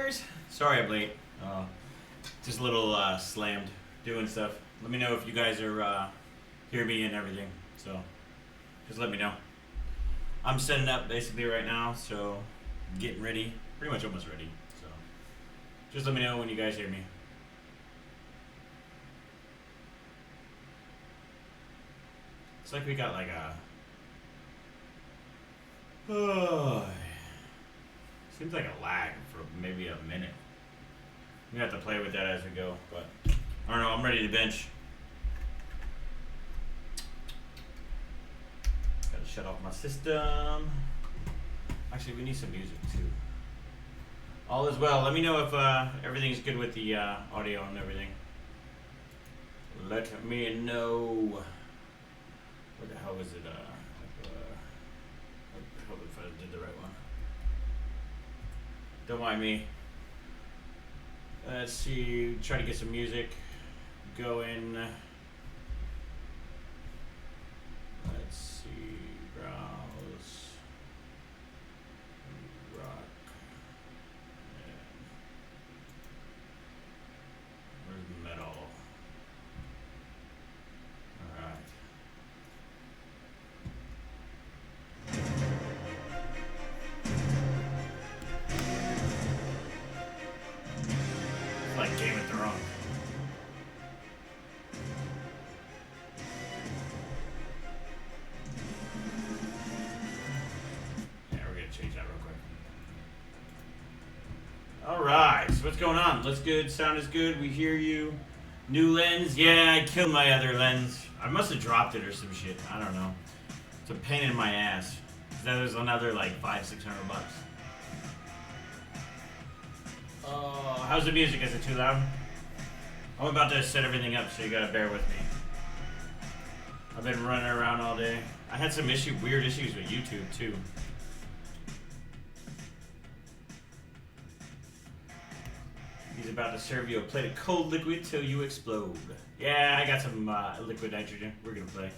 guys? Sorry I'm late. Just a little slammed doing stuff. Let me know if you guys are hear me and everything. So just let me know. I'm setting up basically right now, so getting ready. Pretty much almost ready. So just let me know when you guys hear me. It's like we got like a seems like a lag for maybe a minute. We have to play with that as we go, but I don't know. I'm ready to bench. Gotta shut off my system. Actually, we need some music too. All is well. Let me know if everything's good with the audio and everything. Let me know. What the hell is it? I hope if I did the right one. Don't mind me. Let's see. Try to get some music going. Let's see. Browse. Rock. Where's metal? Alright. Like Game of Thrones. Yeah, we're gonna change that real quick. Alright, so what's going on? Looks good, sound is good, we hear you. New lens, yeah, I killed my other lens. I must have dropped it or some shit, I don't know. It's a pain in my ass. That was another like $500-600. How's the music? Is it too loud? I'm about to set everything up, so you gotta bear with me. I've been running around all day. I had some weird issues with YouTube too. He's about to serve you a plate of cold liquid till you explode. Yeah, I got some liquid nitrogen. We're gonna play.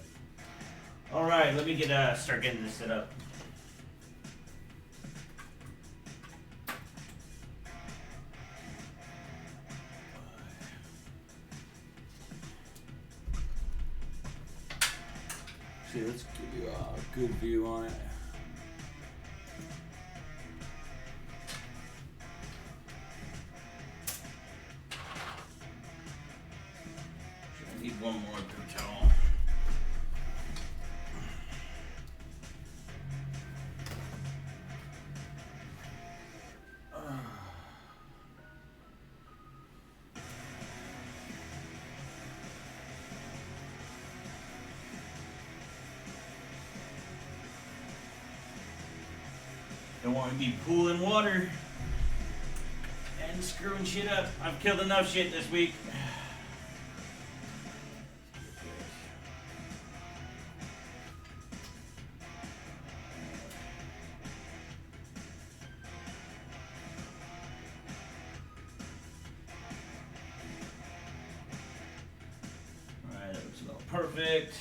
All right, let me start getting this set up. See, let's give you a good view on it. I need one more paper towel. Don't want to be pooling water and screwing shit up. I've killed enough shit this week. Alright, that looks about perfect.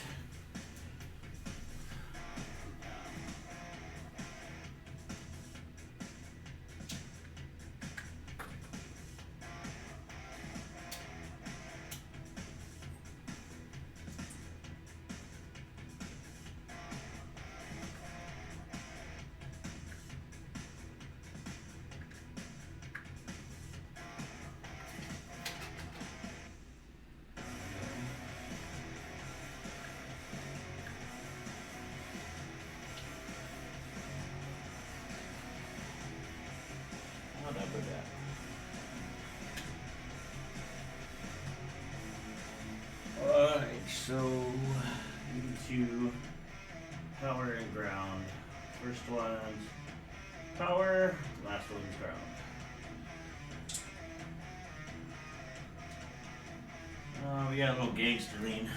How'd I put that? Alright, so into power and ground. First one's power, last one's ground. We got a little gangster lean.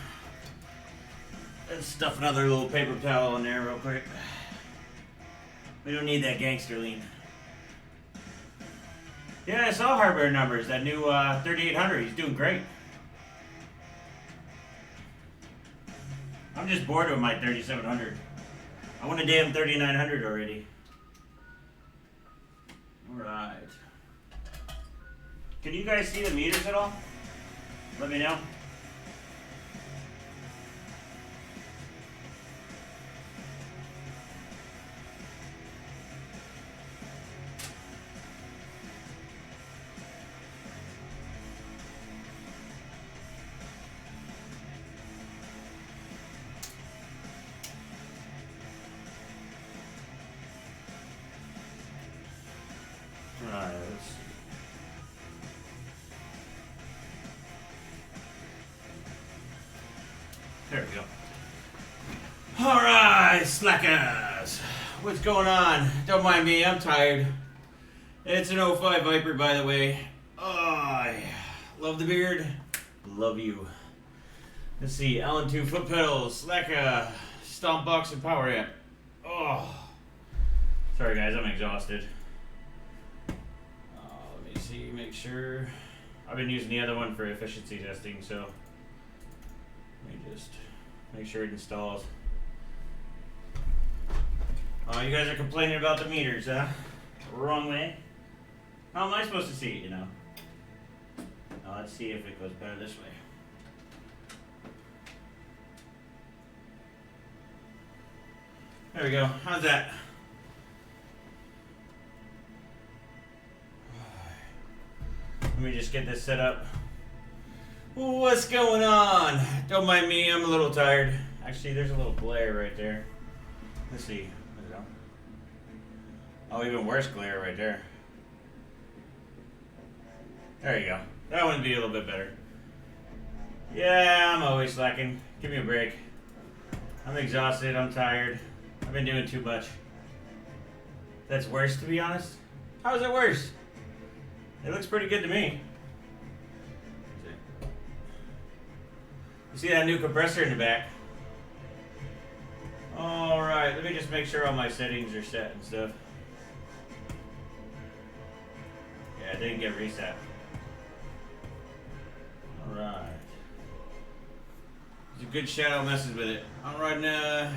Let's stuff another little paper towel in there real quick. We don't need that gangster lean. Yeah, I saw hardware numbers. That new 3800, he's doing great. I'm just bored with my 3700. I want a damn 3900 already. Alright. Can you guys see the meters at all? Let me know. Alright, let's see. There we go. Alright, slackers. What's going on? Don't mind me, I'm tired. It's an 05 Viper, by the way. Oh, I love the beard. Love you. Let's see, Allen 2 foot pedals, slacker, stomp box, and power amp. Oh. Sorry guys, I'm exhausted. Let me see, make sure. I've been using the other one for efficiency testing, so let me just make sure it installs. Oh, you guys are complaining about the meters, huh? Wrong way. How am I supposed to see it, you know? Now let's see if it goes better this way. There we go. How's that? Let me just get this set up. What's going on? Don't mind me, I'm a little tired. Actually, there's a little glare right there. Let's see. Oh, even worse glare right there. There you go. That one would be a little bit better. Yeah, I'm always slacking. Give me a break. I'm exhausted, I'm tired. I've been doing too much. That's worse, to be honest. How is it worse? It looks pretty good to me. You see that new compressor in the back? Alright, let me just make sure all my settings are set and stuff. Yeah, it didn't get reset. Alright. There's a good shadow messes with it. Alright, can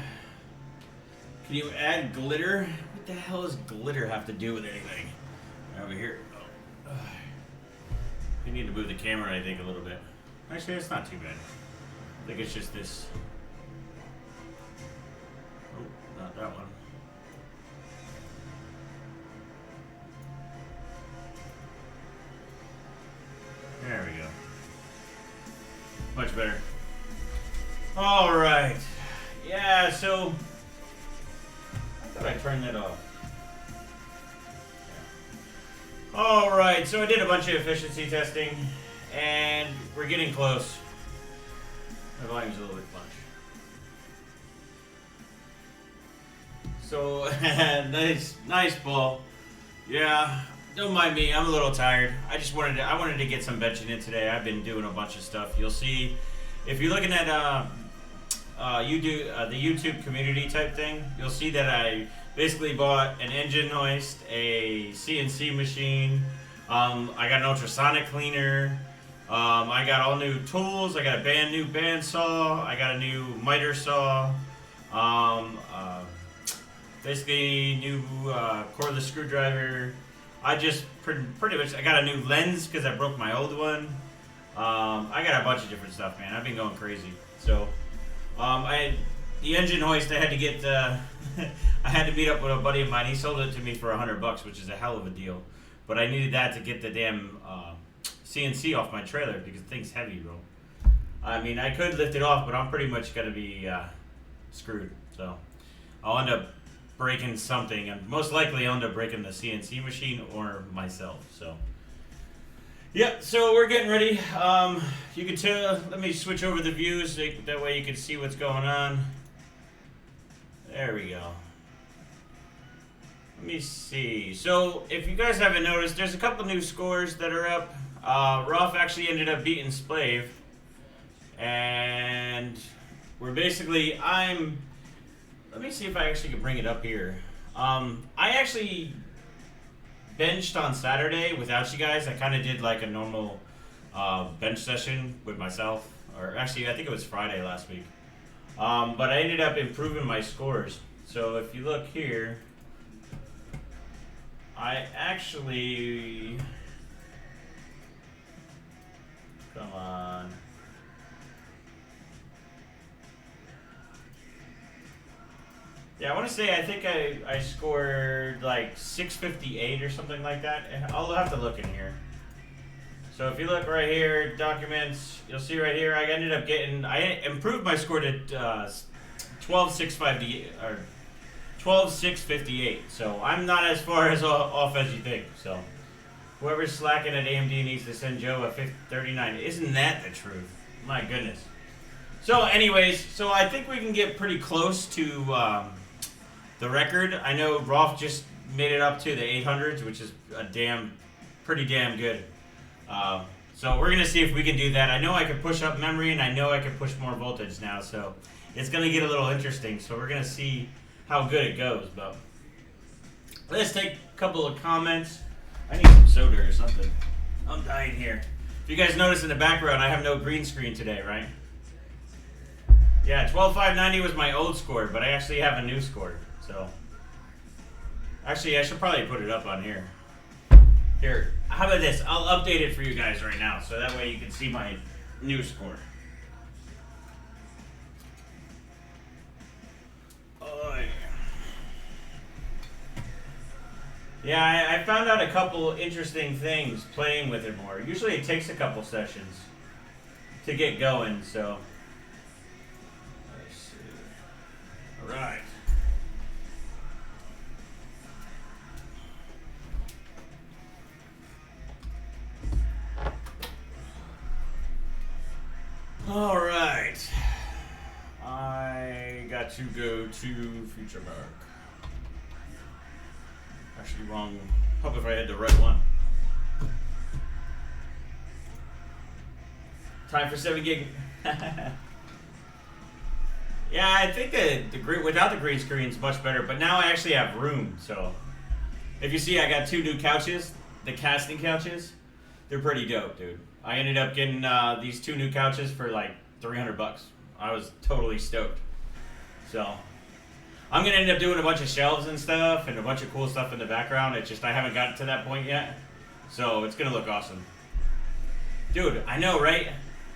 you add glitter? What the hell does glitter have to do with anything? Over here. Oh. You need to move the camera, I think, a little bit. Actually, it's not too bad. I think it's just this. Oh, not that one. There we go. Much better. All right. Yeah, so I thought I turned that off. Yeah. All right, so I did a bunch of efficiency testing, and we're getting close. My volume's a little bit much. So nice ball. Yeah. Don't mind me, I'm a little tired. I wanted to get some benching in today. I've been doing a bunch of stuff. You'll see, if you're looking at the YouTube community type thing, you'll see that I basically bought an engine hoist, a CNC machine, I got an ultrasonic cleaner, I got all new tools, I got a new band saw, I got a new miter saw, basically new cordless screwdriver. I just pretty much, I got a new lens because I broke my old one. I got a bunch of different stuff, man. I've been going crazy. So, the engine hoist, I had to get, I had to meet up with a buddy of mine. He sold it to me for $100, which is a hell of a deal. But I needed that to get the damn CNC off my trailer because the thing's heavy, bro. I mean, I could lift it off, but I'm pretty much going to be screwed. So, I'll end up breaking something, and most likely I'll end up breaking the CNC machine or myself. So yeah, so we're getting ready. You can tell, let me switch over the views so that way you can see what's going on. There we go. Let me see. So if you guys haven't noticed, there's a couple new scores that are up. Rolf actually ended up beating Splave, and we're basically, let me see if I actually can bring it up here. I actually benched on Saturday without you guys. I kind of did like a normal bench session with myself. Or actually, I think it was Friday last week. But I ended up improving my scores. So if you look here, I actually Yeah, I want to say I think I scored like 658 or something like that. I'll have to look in here. So if you look right here, documents, you'll see right here I ended up getting, I improved my score to 12,658 or 12,658. So I'm not as far as off as you think. So whoever's slacking at AMD needs to send Joe a 39. Isn't that the truth? My goodness. So anyways, so I think we can get pretty close to the record. I know Rolf just made it up to the 800s, which is pretty damn good. So we're gonna see if we can do that. I know I can push up memory, and I know I can push more voltage now. So it's gonna get a little interesting. So we're gonna see how good it goes. But let's take a couple of comments. I need some soda or something. I'm dying here. If you guys notice in the background, I have no green screen today, right? Yeah, 12,590 was my old score, but I actually have a new score. So, actually, I should probably put it up on here. Here, how about this? I'll update it for you guys right now, so that way you can see my new score. Oh, yeah, I found out a couple interesting things playing with it more. Usually it takes a couple sessions to get going, so. Let's see. All right. All right. I got to go to Futuremark. Actually wrong. Hope if I had the right one. Time for 7 gig. Yeah, I think the without the green screen is much better, but now I actually have room. So if you see, I got 2 new couches, the casting couches. They're pretty dope, dude. I ended up getting these 2 new couches for like $300. I was totally stoked. So I'm gonna end up doing a bunch of shelves and stuff and a bunch of cool stuff in the background. It's just I haven't gotten to that point yet. So it's gonna look awesome. Dude, I know, right?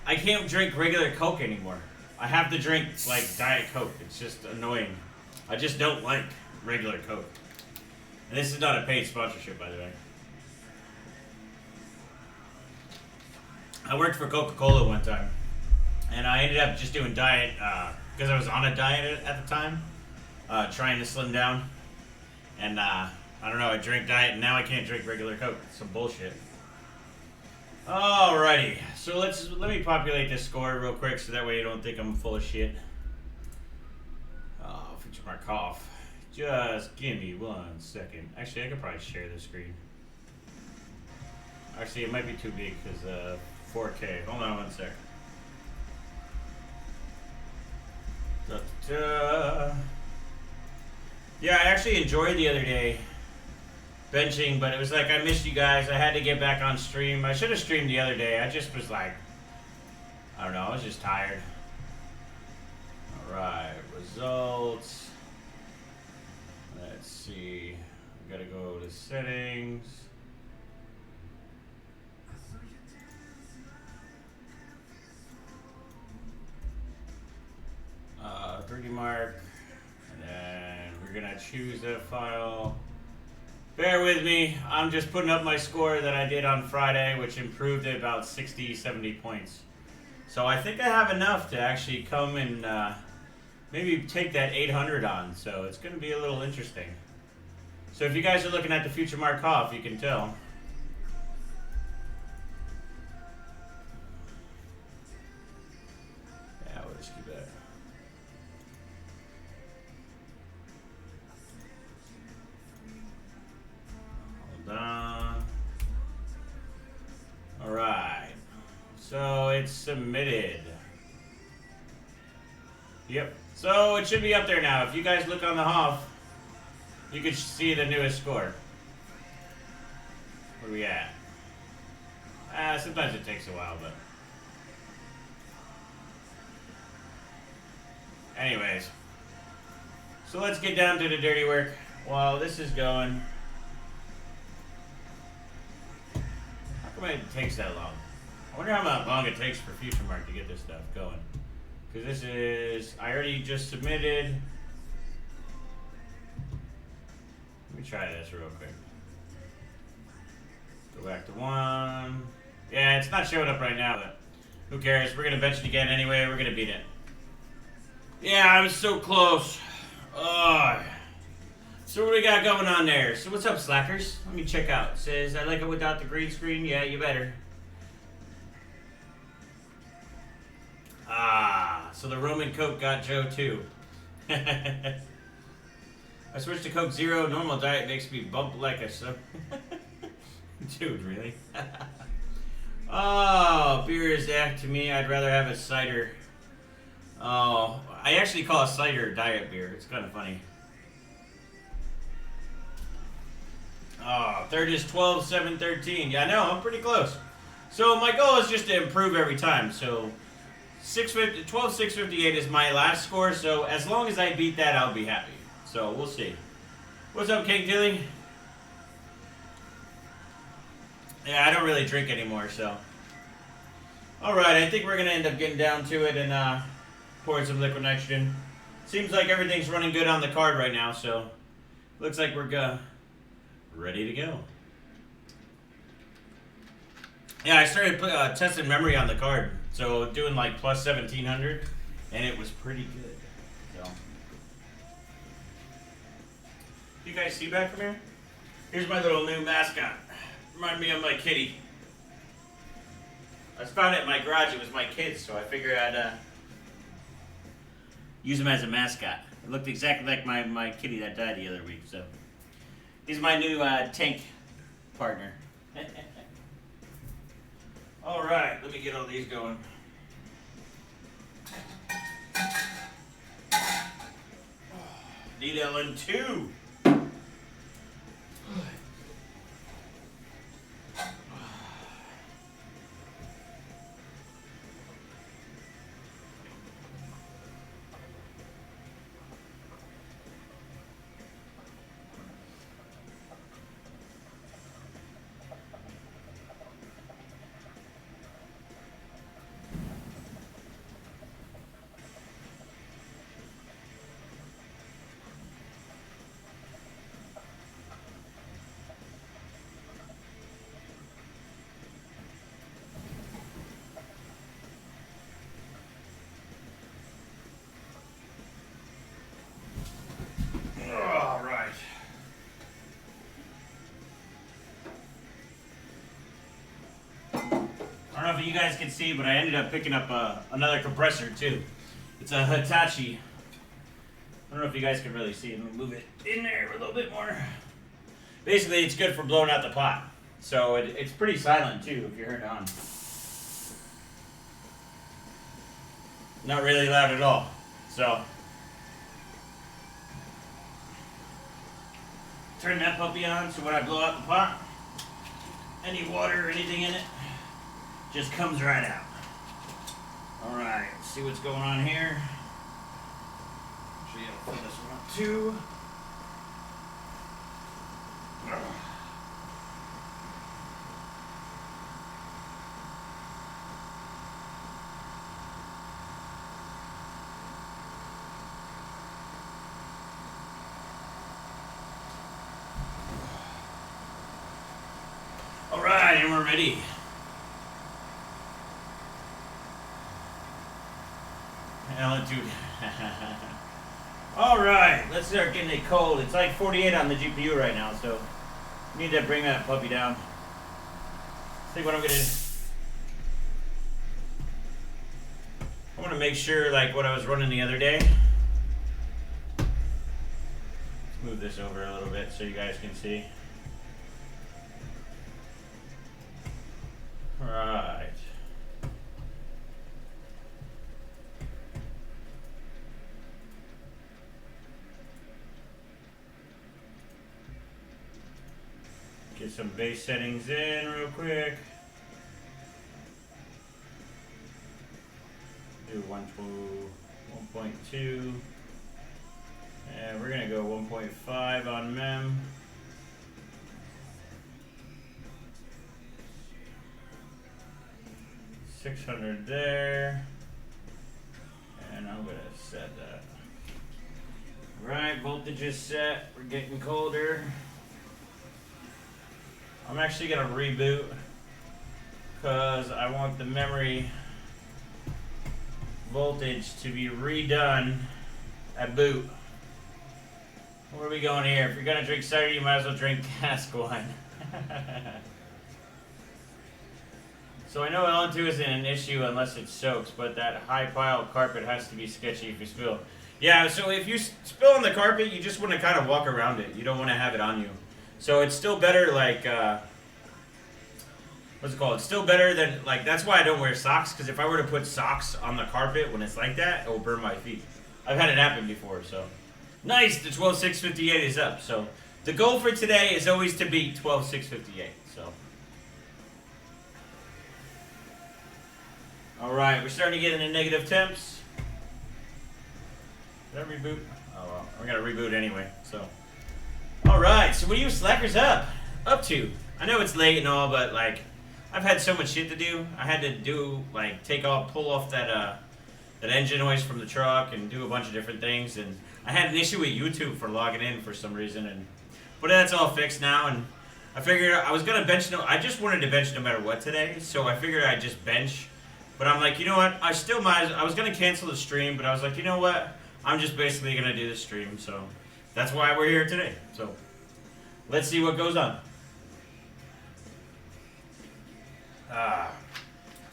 I can't drink regular Coke anymore. I have to drink like Diet Coke. It's just annoying. I just don't like regular Coke. And this is not a paid sponsorship, by the way. I worked for Coca-Cola one time, and I ended up just doing diet because I was on a diet at the time, trying to slim down. And I don't know, I drank diet, and now I can't drink regular Coke. It's some bullshit. Alrighty, so let me populate this score real quick, so that way you don't think I'm full of shit. Futuremark cough. Just give me 1 second. Actually, I could probably share the screen. Actually, it might be too big because 4K. Hold on 1 sec. Yeah, I actually enjoyed the other day benching, but it was like I missed you guys. I had to get back on stream. I should have streamed the other day. I just was like, I don't know, I was just tired. Alright, results. Let's see. We gotta go to settings. 3D Mark, and then we're gonna choose a file. Bear with me, I'm just putting up my score that I did on Friday, which improved it about 60, 70 points. So I think I have enough to actually come and maybe take that 800 on, so it's gonna be a little interesting. So if you guys are looking at the Futuremark cough, you can tell. Yeah, we'll just keep that. Alright, so it's submitted. Yep, so it should be up there now. If you guys look on the HOF, you can see the newest score. Where are we at? Sometimes it takes a while, but anyways. So let's get down to the dirty work while this is going. How come it takes that long? I wonder how long it takes for Futuremark to get this stuff going. Because this is, I already just submitted. Let me try this real quick. Go back to 1. Yeah, it's not showing up right now, but who cares? We're gonna bench it again anyway. We're gonna beat it. Yeah, I was so close. Oh. So what do we got going on there? So what's up, slackers? Let me check out. It says, I like it without the green screen. Yeah, you better. Ah, so the Roman Coke got Joe too. I switched to Coke Zero. Normal diet makes me bump like a so. Dude, really? Oh, beer is act to me. I'd rather have a cider. Oh, I actually call a cider diet beer. It's kind of funny. Oh, third is 12, 7, 13. Yeah, I know, I'm pretty close. So my goal is just to improve every time. So 12, 658 is my last score. So as long as I beat that, I'll be happy. So we'll see. What's up, King Dilly? Yeah, I don't really drink anymore, so. Alright, I think we're going to end up getting down to it and pouring some liquid nitrogen. Seems like everything's running good on the card right now, so looks like we're ready to go. Yeah, I started testing memory on the card, so doing like plus 1700, and it was pretty good. So, you guys see back from here? Here's my little new mascot. Remind me of my kitty. I found it in my garage. It was my kid's, so I figured I'd use him as a mascot. It looked exactly like my kitty that died the other week. So he's my new tank partner. All right, let me get all these going. Need LN2. I don't know if you guys can see, but I ended up picking up another compressor too. It's a Hitachi. I don't know if you guys can really see it. Let me move it in there a little bit more. Basically, it's good for blowing out the pot. So it's pretty silent too if you heard it on. Not really loud at all. So turn that puppy on so when I blow out the pot, any water or anything in it just comes right out. Alright, let's see what's going on here. Actually, I'll fill this one up too. Alright, and we're ready. Dude. Alright, let's start getting it cold. It's like 48 on the GPU right now, so we need to bring that puppy down. I think what I'm gonna do, I want to make sure like what I was running the other day. Let's move this over a little bit so you guys can see. Alright. Get some base settings in real quick. Do 1.2. And we're gonna go 1.5 on mem. $600 there. And I'm gonna set that. Right, voltage is set. We're getting colder. I'm actually gonna reboot because I want the memory voltage to be redone at boot. Where are we going here? If you're gonna drink cider, you might as well drink cask wine. So I know L2 isn't an issue unless it soaks, but that high pile carpet has to be sketchy if you spill. Yeah, so if you spill on the carpet, you just want to kind of walk around it. You don't want to have it on you. So it's still better, like, what's it called? It's still better than, like, that's why I don't wear socks, because if I were to put socks on the carpet when it's like that, it will burn my feet. I've had it happen before, so. Nice, the 12.658 is up. So the goal for today is always to beat 12.658, so. All right, we're starting to get into negative temps. Did I reboot? Oh, well, we're gonna reboot anyway, so. All right, so what are you slackers up to? I know it's late and all, but like, I've had so much shit to do. I had to do, like, pull off that engine hoist from the truck and do a bunch of different things. And I had an issue with YouTube for logging in for some reason, but that's all fixed now. And I figured I was gonna bench. I just wanted to bench no matter what today, so I figured I'd just bench. But I'm like, you know what? I still might. I was gonna cancel the stream, but I was like, you know what? I'm just basically gonna do the stream, so that's why we're here today. So let's see what goes on.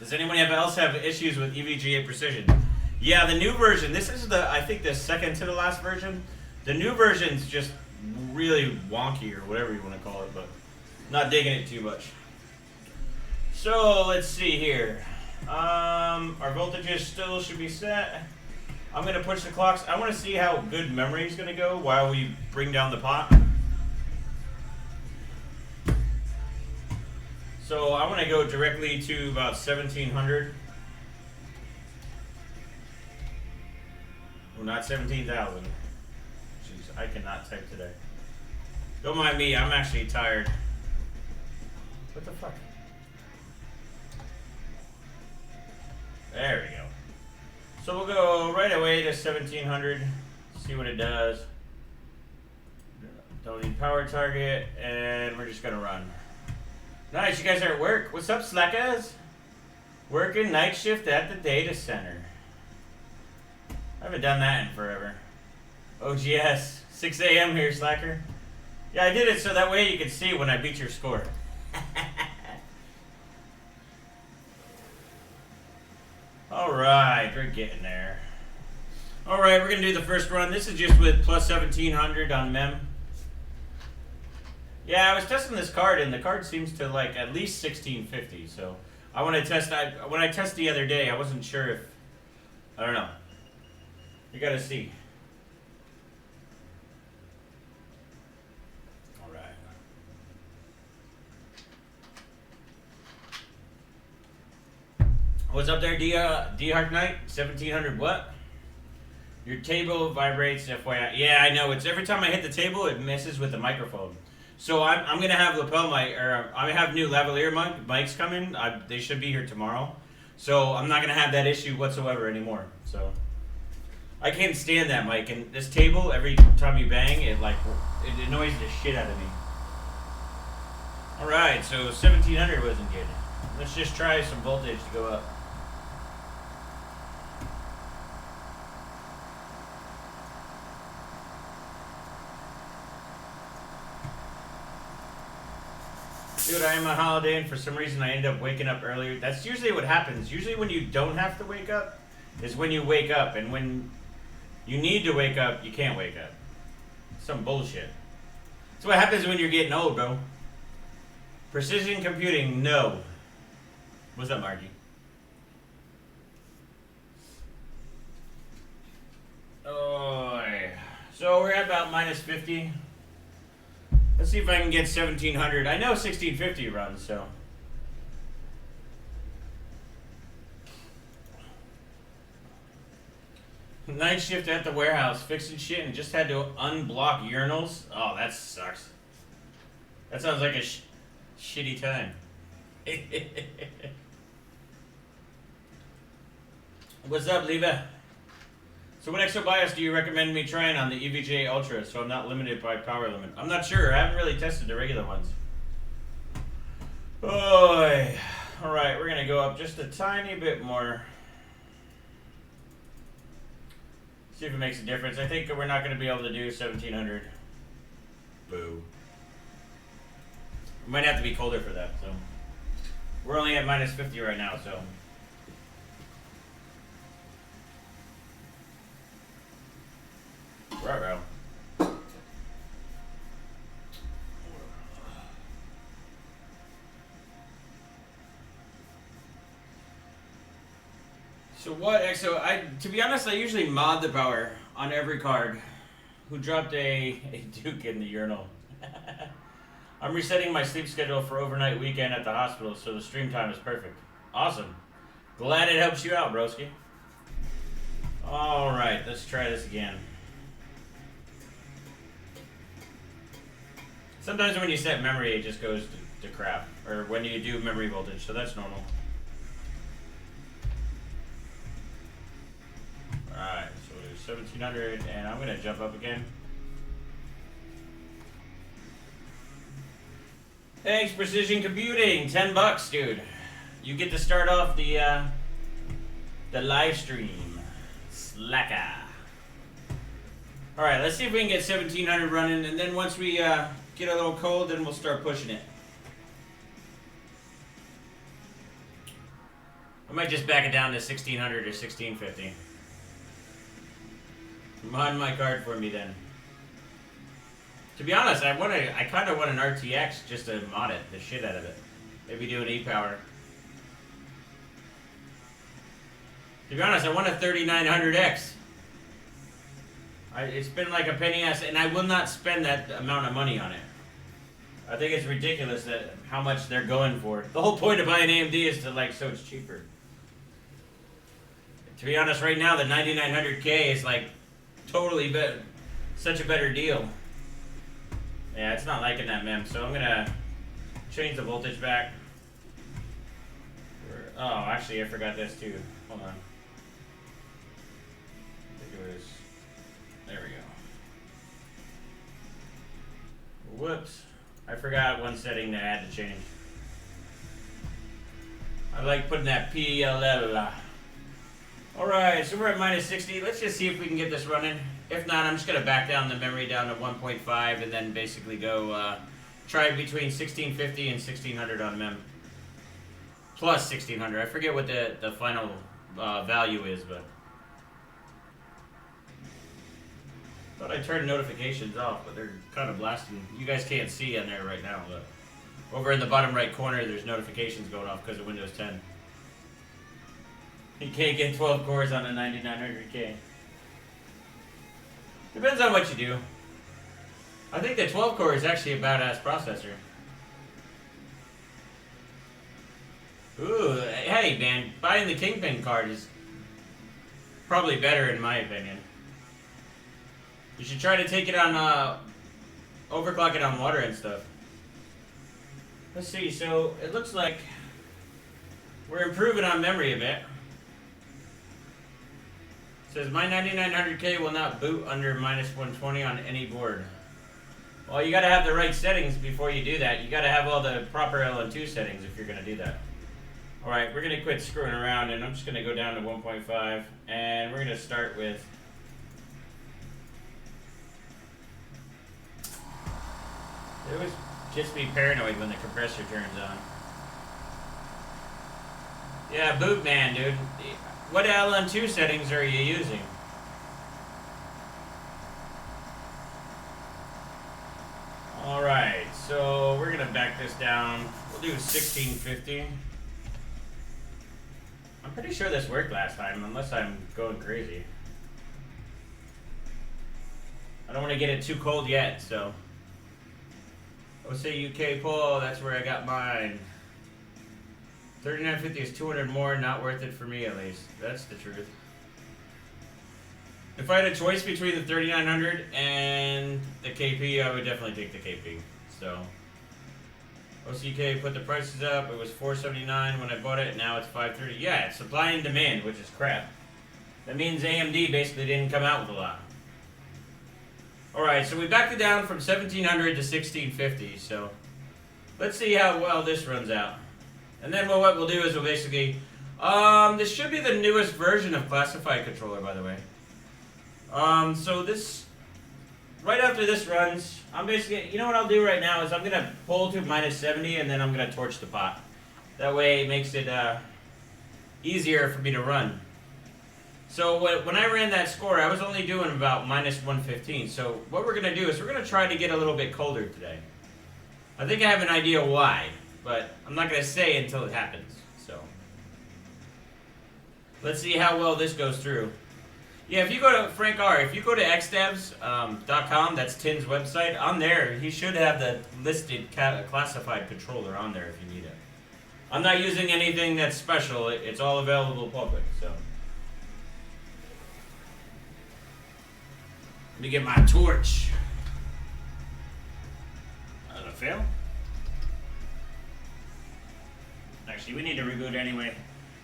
Does anyone else have issues with EVGA Precision? Yeah, the new version. This is I think the second to the last version. The new version's just really wonky or whatever you want to call it, but not digging it too much. So let's see here. Our voltages still should be set. I'm going to push the clocks. I want to see how good memory is going to go while we bring down the pot. So I want to go directly to about 1700. Well, not 17,000. Jeez, I cannot type today. Don't mind me, I'm actually tired. What the fuck? There we go. So we'll go right away to 1700, see what it does. Don't need power target, and we're just gonna run. Nice, you guys are at work. What's up, slackers? Working night shift at the data center. I haven't done that in forever. OGS, 6 a.m. here, slacker. Yeah, I did it so that way you could see when I beat your score. Alright, we're getting there. Alright, we're going to do the first run. This is just with plus 1700 on MEM. Yeah, I was testing this card, and the card seems to like at least 1650. So I want to test. When I tested the other day, I wasn't sure if. I don't know. You got to see. All right. What's up there, D-Hark Knight? 1700 what? Your table vibrates, FYI. Yeah, I know. It's every time I hit the table, it messes with the microphone. So I'm gonna have lapel mic, or I have new lavalier mics coming. They should be here tomorrow. So I'm not gonna have that issue whatsoever anymore. So I can't stand that mic, and this table every time you bang it annoys the shit out of me. All right, so 1700 wasn't good. Let's just try some voltage to go up. Dude, I am on holiday, and for some reason I end up waking up earlier. That's usually what happens. Usually when you don't have to wake up is when you wake up, and when you need to wake up, you can't wake up. Some bullshit. That's what happens when you're getting old, bro. Precision computing, no. What's up, Margie? Oh, so we're at about minus 50. Let's see if I can get 1700. I know 1650 runs, so. Night shift at the warehouse, fixing shit, and just had to unblock urinals. Oh, that sucks. That sounds like a shitty time. What's up, Leva? So what exo bias do you recommend me trying on the EVGA Ultra so I'm not limited by power limit? I'm not sure. I haven't really tested the regular ones. Oh, all right, we're gonna go up just a tiny bit more. See if it makes a difference. I think we're not gonna be able to do 1700. Boo. We might have to be colder for that. So we're only at minus 50 right now. So. Right. So what? So to be honest, I usually mod the power on every card. Who dropped a Duke in the urinal? I'm resetting my sleep schedule for overnight weekend at the hospital, so the stream time is perfect. Awesome. Glad it helps you out, broski. All right, let's try this again. Sometimes when you set memory, it just goes to crap, or when you do memory voltage, so that's normal. Alright, so there's 1700, and I'm gonna jump up again. Thanks, Precision Computing, $10, dude. You get to start off the live stream. Slacker. Alright, let's see if we can get 1700 running, and then once we get a little cold, then we'll start pushing it. I might just back it down to 1600 or 1650. Mod my card for me then. To be honest, I kind of want an RTX just to mod it, the shit out of it. Maybe do an E-Power. To be honest, I want a 3900X. It's been like a penny ass, and I will not spend that amount of money on it. I think it's ridiculous that how much they're going for. The whole point of buying AMD is to so it's cheaper. To be honest, right now the 9900K is like totally such a better deal. Yeah, it's not liking that mem, so I'm gonna change the voltage back. Oh, actually, I forgot this too. Hold on. I think it was. There we go. Whoops. I forgot one setting that I had to change. I like putting that PLL. Alright, so we're at minus 60. Let's just see if we can get this running. If not, I'm just going to back down the memory down to 1.5 and then basically go try between 1650 and 1600 on mem. Plus 1600. I forget what the final value is, but... Thought I turned notifications off, but they're kind of blasting. You guys can't see on there right now, but over in the bottom right corner, there's notifications going off because of Windows 10. You can't get 12 cores on a 9900K. Depends on what you do. I think the 12 core is actually a badass processor. Ooh, hey man, buying the KINGPIN card is probably better in my opinion. You should try to take it on, overclock it on water and stuff. Let's see, so it looks like we're improving on memory a bit. It says my 9900K will not boot under minus 120 on any board. Well, you gotta have the right settings before you do that. You gotta have all the proper LN2 settings if you're gonna do that. Alright, we're gonna quit screwing around and I'm just gonna go down to 1.5 and we're gonna start with it was just me paranoid when the compressor turns on. Yeah, boot man, dude. What LN2 settings are you using? Alright, so we're gonna back this down. We'll do 1650. I'm pretty sure this worked last time, unless I'm going crazy. I don't want to get it too cold yet, so. Let's say UK poll, that's where I got mine. 3950 is 200 more, not worth it for me at least. That's the truth. If I had a choice between the 3900 and the KP, I would definitely take the KP. So, OCK put the prices up. It was $479 when I bought it. Now it's $530. Yeah, it's supply and demand, which is crap. That means AMD basically didn't come out with a lot. Alright, so we backed it down from 1700 to 1650, so let's see how well this runs out. And then what we'll do is we'll basically, this should be the newest version of classified controller, by the way. So this, right after this runs, I'm basically, you know what I'll do right now is I'm gonna pull to -70 and then I'm gonna torch the pot. That way it makes it easier for me to run. So when I ran that score, I was only doing about -115. So what we're gonna do is we're gonna try to get a little bit colder today. I think I have an idea why, but I'm not gonna say until it happens. So let's see how well this goes through. Yeah, if you go to Frank R, if you go to xdevs.com, that's Tin's website, on there he should have the listed classified controller on there if you need it. I'm not using anything that's special, it's all available public, so. Let me get my torch. Did I fail? Actually, we need to reboot anyway.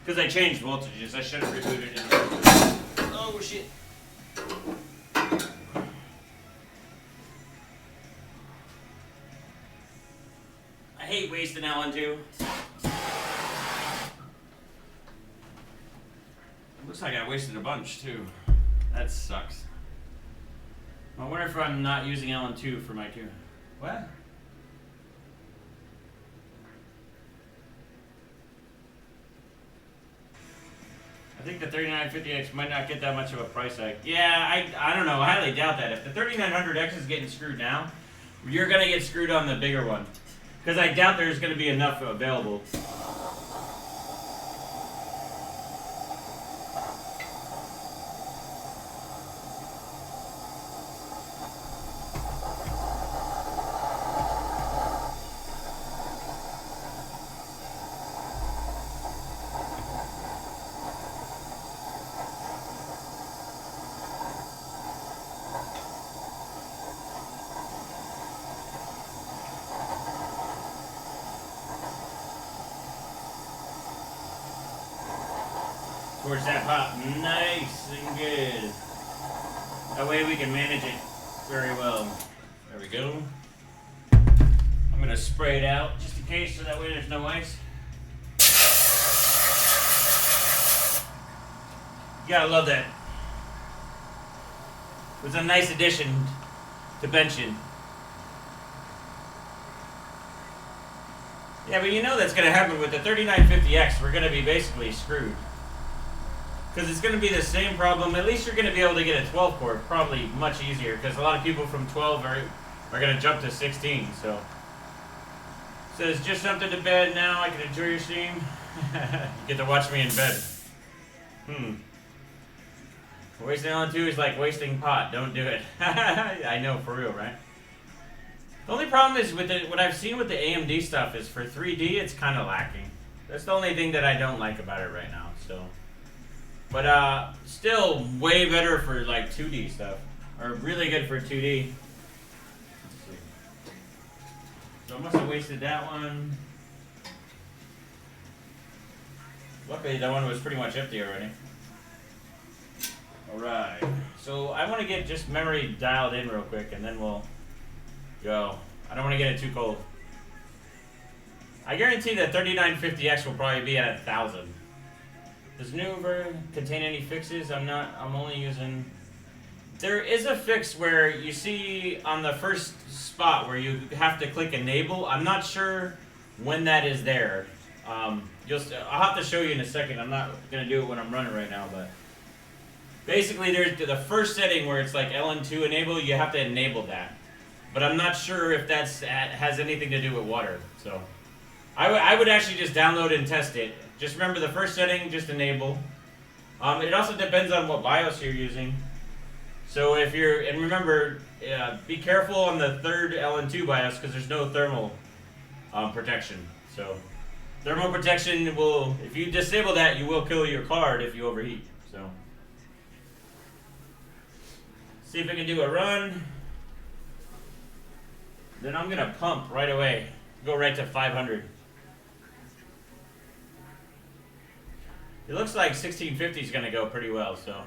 Because I changed voltages, I should have rebooted it. Oh shit. I hate wasting LN2. Looks like I wasted a bunch too. That sucks. I wonder if I'm not using LN2 for my two. What? I think the 3950X might not get that much of a price hike. Yeah, I don't know. I highly doubt that. If the 3900X is getting screwed now, you're going to get screwed on the bigger one. Because I doubt there's going to be enough available. Towards that pop, nice and good. That way we can manage it very well. There we go. I'm gonna spray it out just in case, so that way there's no ice. You gotta love that. It was a nice addition to benching. Yeah, but you know that's gonna happen with the 3950X. We're gonna be basically screwed. Because it's going to be the same problem. At least you're going to be able to get a 12 core, probably much easier. Because a lot of people from 12 are going to jump to 16. So says just jumped into bed now. I can enjoy your stream. You get to watch me in bed. Wasting on 2 is like wasting pot. Don't do it. I know, for real, right? The only problem is with what I've seen with the AMD stuff is for 3D, it's kind of lacking. That's the only thing that I don't like about it right now. So. But still way better for like 2D stuff, or really good for 2D. Let's see. So I must have wasted that one. Luckily that one was pretty much empty already. Alright, so I want to get just memory dialed in real quick and then we'll go. I don't want to get it too cold. I guarantee that 3950X will probably be at 1,000. Does new version contain any fixes? I'm only using... There is a fix where you see on the first spot where you have to click enable. I'm not sure when that is there. I'll have to show you in a second. I'm not going to do it when I'm running right now, but... Basically, there's the first setting where it's like LN2 enable, you have to enable that. But I'm not sure if that has anything to do with water, so... I would actually just download and test it. Just remember the first setting, just enable. It also depends on what BIOS you're using. So if you're, and remember, be careful on the third LN2 BIOS because there's no thermal protection. So thermal protection will, if you disable that, you will kill your card if you overheat. So see if I can do a run. Then I'm gonna pump right away. Go right to 500. It looks like 1650 is going to go pretty well, so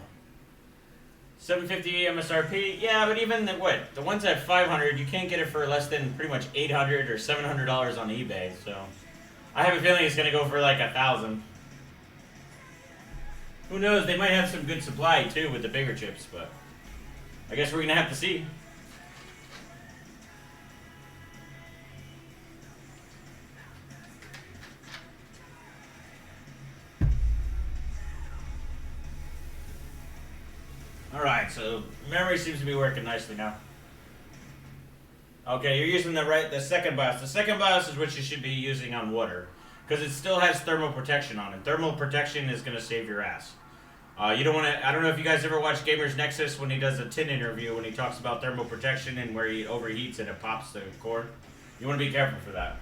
$750 MSRP. Yeah, but even the ones at 500, you can't get it for less than pretty much $800 or $700 on eBay. So I have a feeling it's gonna go for like $1,000. Who knows? They might have some good supply too with the bigger chips, but I guess we're gonna have to see. Alright, so memory seems to be working nicely now. Okay, you're using the second BIOS. The second BIOS is what you should be using on water, because it still has thermal protection on it. Thermal protection is going to save your ass. You don't want to. I don't know if you guys ever watch Gamers Nexus when he does a tin interview when he talks about thermal protection and where he overheats and it pops the core. You want to be careful for that.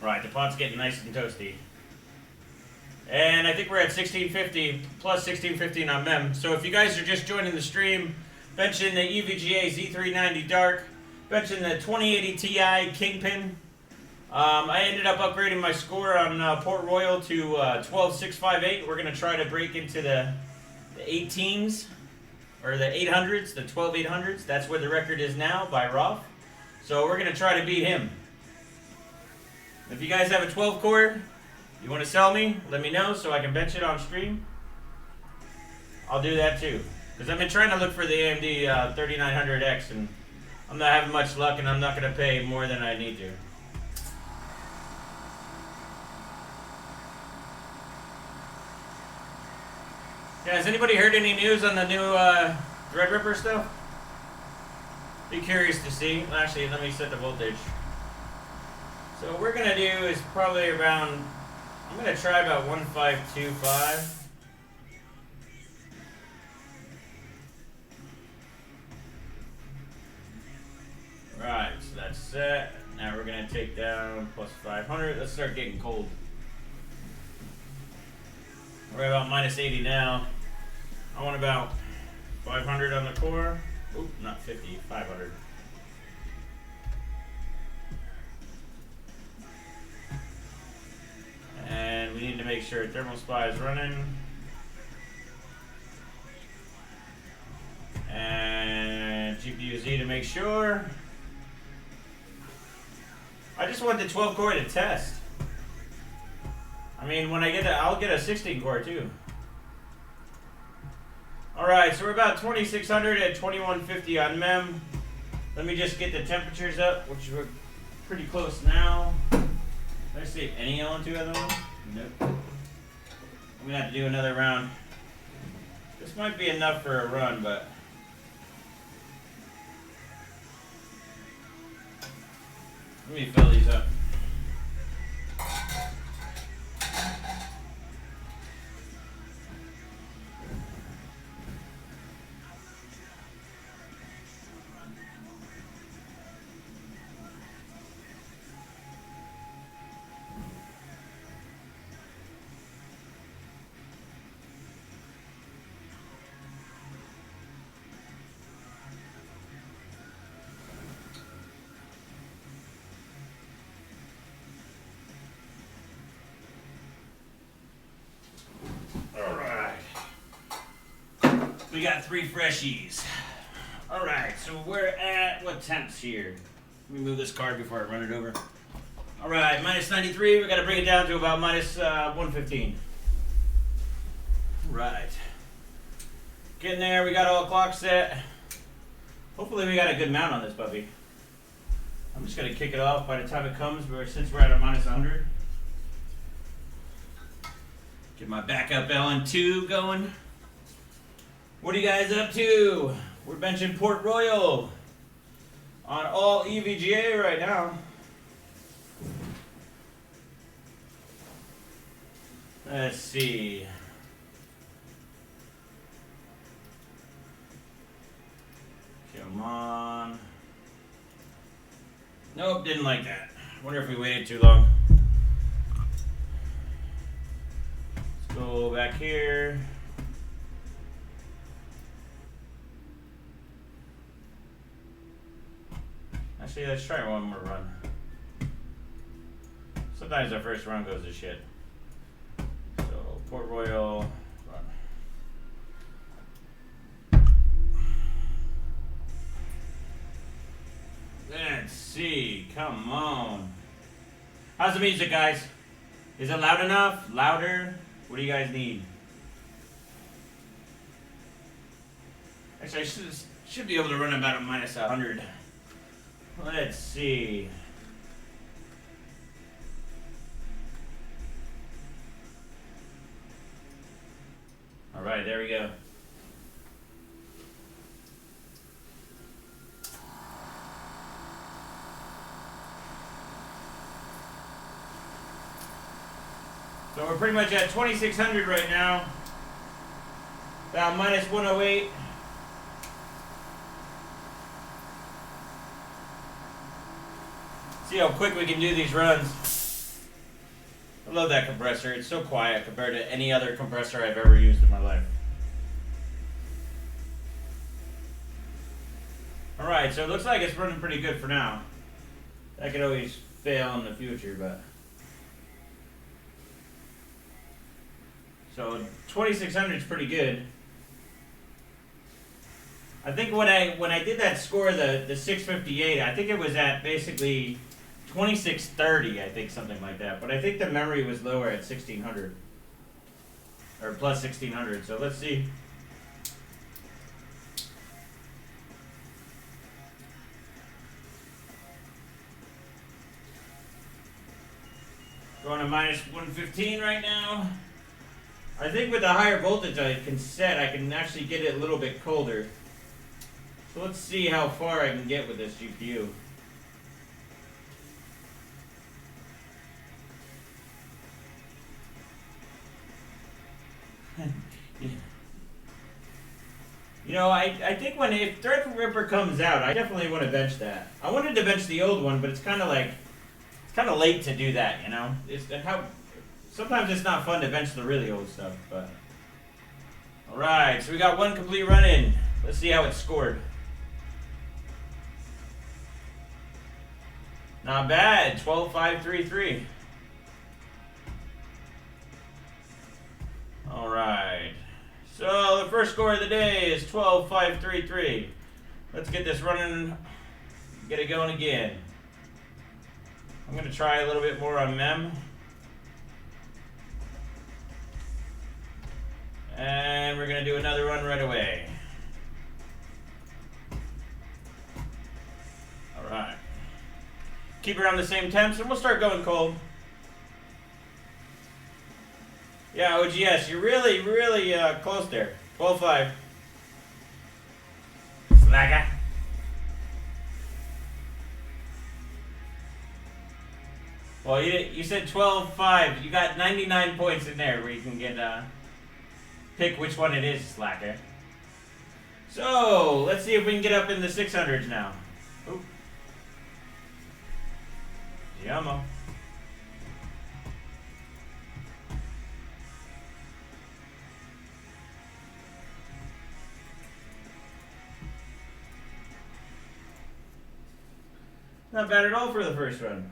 Right, the pot's getting nice and toasty. And I think we're at 1650 plus 1650 on MEM. So if you guys are just joining the stream, benching the EVGA Z390 Dark, benching the 2080 Ti KINGPIN. I ended up upgrading my score on Port Royal to 12658. We're going to try to break into the 18s, or the 800s, the 12800s. That's where the record is now by Roth. So we're going to try to beat him. If you guys have a 12 core, you want to sell me, let me know so I can bench it on stream. I'll do that too. Because I've been trying to look for the AMD 3900X and I'm not having much luck and I'm not going to pay more than I need to. Yeah, has anybody heard any news on the new Threadripper stuff? Be curious to see. Actually, let me set the voltage. So what we're going to do is probably around, I'm going to try about 1525. Right, so that's set. Now we're going to take down plus 500. Let's start getting cold. We're about minus 80 now. I want about 500 on the core. Oop, not 50, 500. And we need to make sure thermal SPI is running. And GPU Z to make sure. I just want the 12 core to test. I mean, when I get it, I'll get a 16 core too. Alright, so we're about 2600 at 2150 on MEM. Let me just get the temperatures up, which we're pretty close now. Did I save any on two other ones? Nope. I'm gonna have to do another round. This might be enough for a run, but let me fill these up. We got 3 freshies. Alright, so we're at what temps here? Let me move this card before I run it over. Alright, minus 93. We got to bring it down to about minus 115. Right. Getting there. We got all clock set. Hopefully we got a good mount on this puppy. I'm just going to kick it off by the time it comes, since we're at a minus 100. Get my backup LN2 going. What are you guys up to? We're benching Port Royal on all EVGA right now. Let's see. Come on. Nope, didn't like that. Wonder if we waited too long. Let's go back here. Actually, let's try one more run. Sometimes our first run goes to shit. So, Port Royal, see. Come on. How's the music, guys? Is it loud enough? Louder? What do you guys need? Actually, I should be able to run about a minus 100. Let's see. All right, there we go. So we're pretty much at 2600 right now. About minus 108. See how quick we can do these runs. I love that compressor. It's so quiet compared to any other compressor I've ever used in my life. Alright, so it looks like it's running pretty good for now. That could always fail in the future, but... So 2600 is pretty good. I think when I did that score, the 658, I think it was at basically 2630, I think, something like that. But I think the memory was lower at 1600 or plus 1600. So let's see. Going to minus 115 right now. I think with the higher voltage I can set, I can actually get it a little bit colder. So let's see how far I can get with this GPU. You know, I think if Threadripper comes out, I definitely want to bench that. I wanted to bench the old one, but it's kind of late to do that, you know? Sometimes it's not fun to bench the really old stuff, but... Alright, so we got one complete run in. Let's see how it's scored. Not bad, 12.533. Alright. So the first score of the day is 12.533. Let's get this running, get it going again. I'm going to try a little bit more on MEM. And we're going to do another run right away. Alright. Keep around the same temps and we'll start going cold. Yeah, OGS, you're really, really close there. 12.5. Slacker. Well, you said 12.5. You got 99 points in there where you can get pick which one it is, slacker. So let's see if we can get up in the 600s now. Oop. Yummo. Not bad at all for the first run.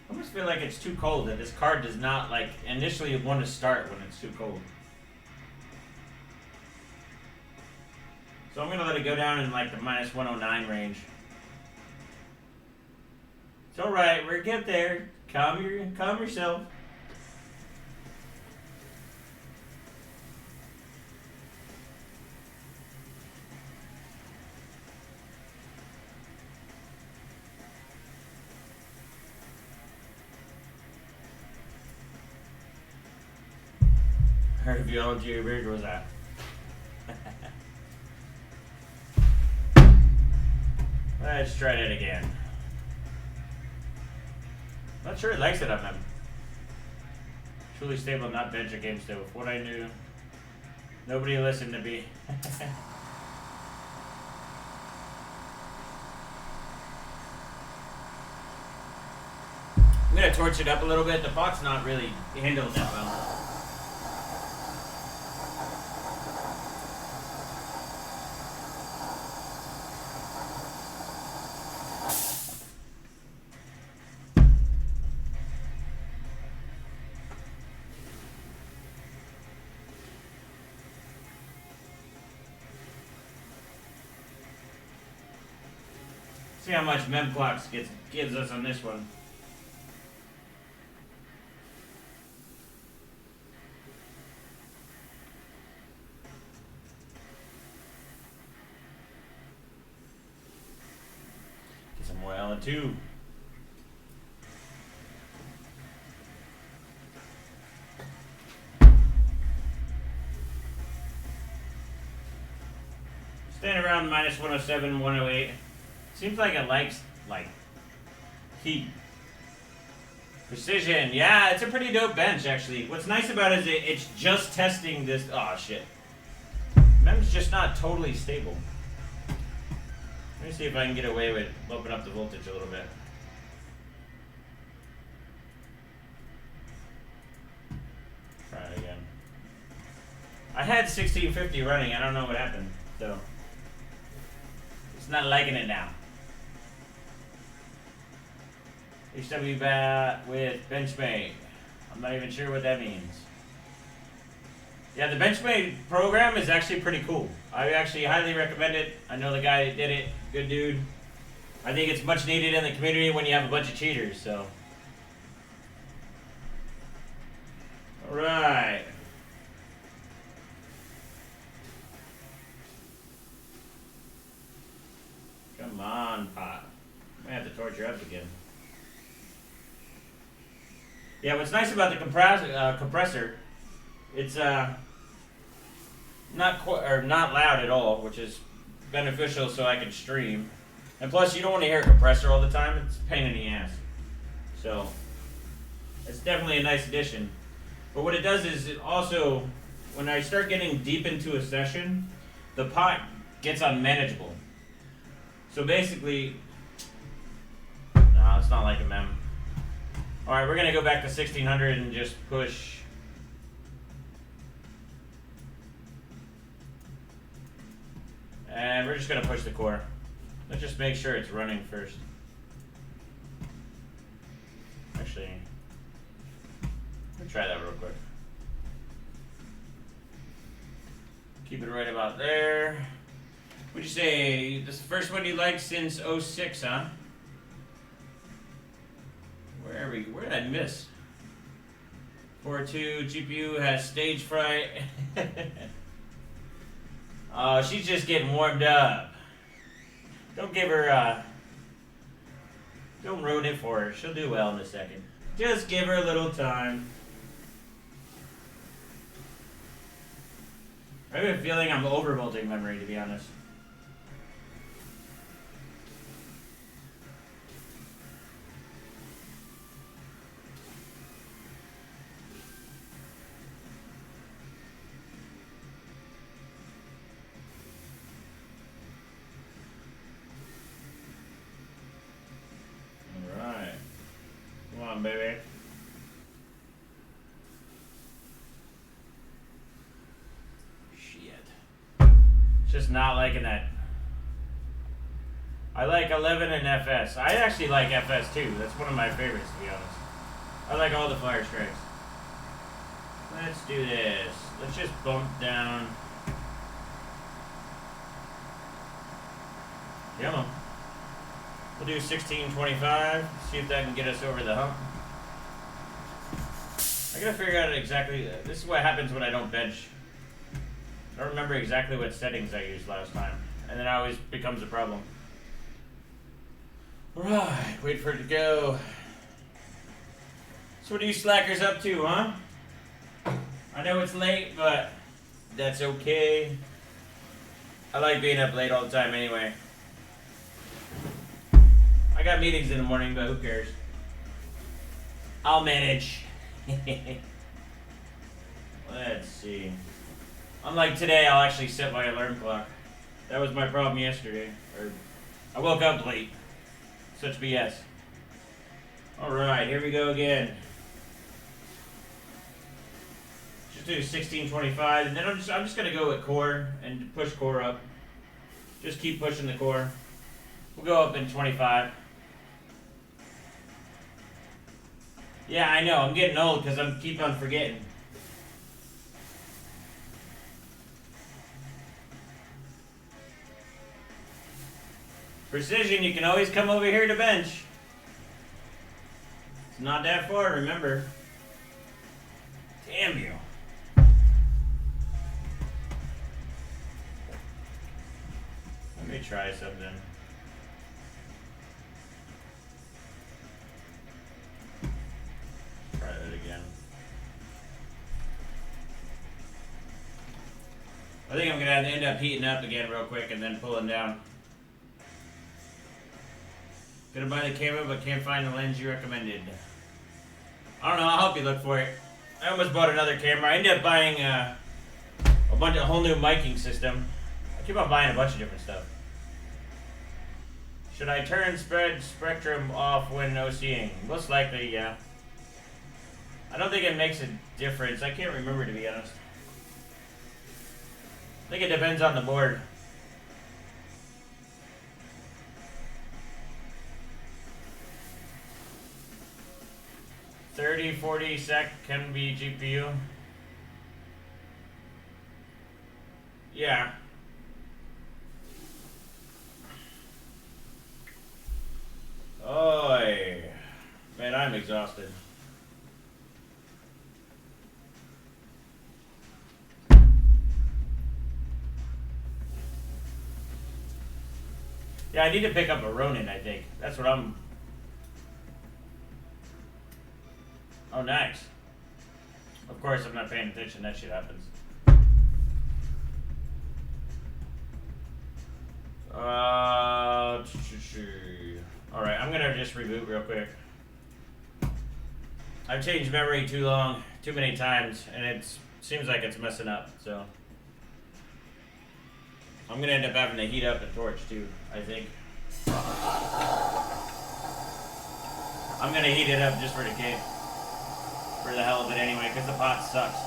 I almost feel like it's too cold, that this card does not initially want to start when it's too cold. So I'm going to let it go down in the minus 109 range. It's alright, we'll get there. Calm yourself. Heard of geology, where was that? Let's try that again. Not sure it likes it on them. Truly stable, not bench or game stable. What I knew, nobody listened to me. I'm gonna torch it up a little bit. The box not really handling that well. See how much memclocks gives us on this one. Get some oil in too. Staying around minus 107, 108. Seems like it likes, heat. Precision. Yeah, it's a pretty dope bench, actually. What's nice about it is it's just testing this. Oh, shit. MEM's just not totally stable. Let me see if I can get away with bumping up the voltage a little bit. Try it again. I had 1650 running. I don't know what happened, so. It's not liking it now. HW bat with Benchmade. I'm not even sure what that means. Yeah, the Benchmade program is actually pretty cool. I actually highly recommend it. I know the guy that did it. Good dude. I think it's much needed in the community when you have a bunch of cheaters, so. Alright. Come on, pot. I might have to torch her up again. Yeah, what's nice about the compressor, it's not loud at all, which is beneficial so I can stream. And plus, you don't want to hear a compressor all the time. It's a pain in the ass. So, it's definitely a nice addition. But what it does is it also, when I start getting deep into a session, the pot gets unmanageable. So basically, no, it's not like a mem. Alright, we're going to go back to 1600 and just push. And we're just going to push the core. Let's just make sure it's running first. Actually, let me try that real quick. Keep it right about there. What'd you say? This is the first one you liked since 06, huh? Where did I miss? 4.2 GPU has stage fright. Oh, she's just getting warmed up. Don't give her, don't ruin it for her. She'll do well in a second. Just give her a little time. I have a feeling I'm overvolting memory, to be honest. Baby. Shit. Just not liking that. I like 11 and FS. I actually like FS too. That's one of my favorites, to be honest. I like all the fire strikes. Let's do this. Let's just bump down. Come on. We'll do 1625. See if that can get us over the hump. I gotta figure out exactly. This is what happens when I don't bench. I don't remember exactly what settings I used last time, and then it always becomes a problem. Alright, wait for it to go. So what are you slackers up to, huh? I know it's late, but that's okay. I like being up late all the time anyway. I got meetings in the morning, but who cares? I'll manage. Let's see. Unlike today, I'll actually set my alarm clock. That was my problem yesterday. I woke up late. Such BS. Alright, here we go again. Just do 1625, and then I'm just gonna go with core and push core up. Just keep pushing the core. We'll go up in 25. Yeah, I know. I'm getting old because I keep on forgetting. Precision, you can always come over here to bench. It's not that far, remember. Damn you. Let me try something. Try that again. I think I'm gonna have to end up heating up again real quick and then pulling down. Gonna buy the camera but can't find the lens you recommended. I don't know, I'll help you look for it. I almost bought another camera. I ended up buying a whole new miking system. I keep on buying a bunch of different stuff. Should I turn spread spectrum off when OCing? Most likely, yeah. I don't think it makes a difference. I can't remember, to be honest. I think it depends on the board. $30, $40 sec can be GPU. Yeah. Oy. Man, I'm exhausted. Yeah, I need to pick up a Ronin, I think. That's what I'm... Oh, nice. Of course, I'm not paying attention. That shit happens. Alright, I'm gonna just reboot real quick. I've changed memory too many times, and it seems like it's messing up, so. I'm gonna end up having to heat up a torch too, I think. I'm gonna heat it up just for the game. For the hell of it anyway, because the pot sucks.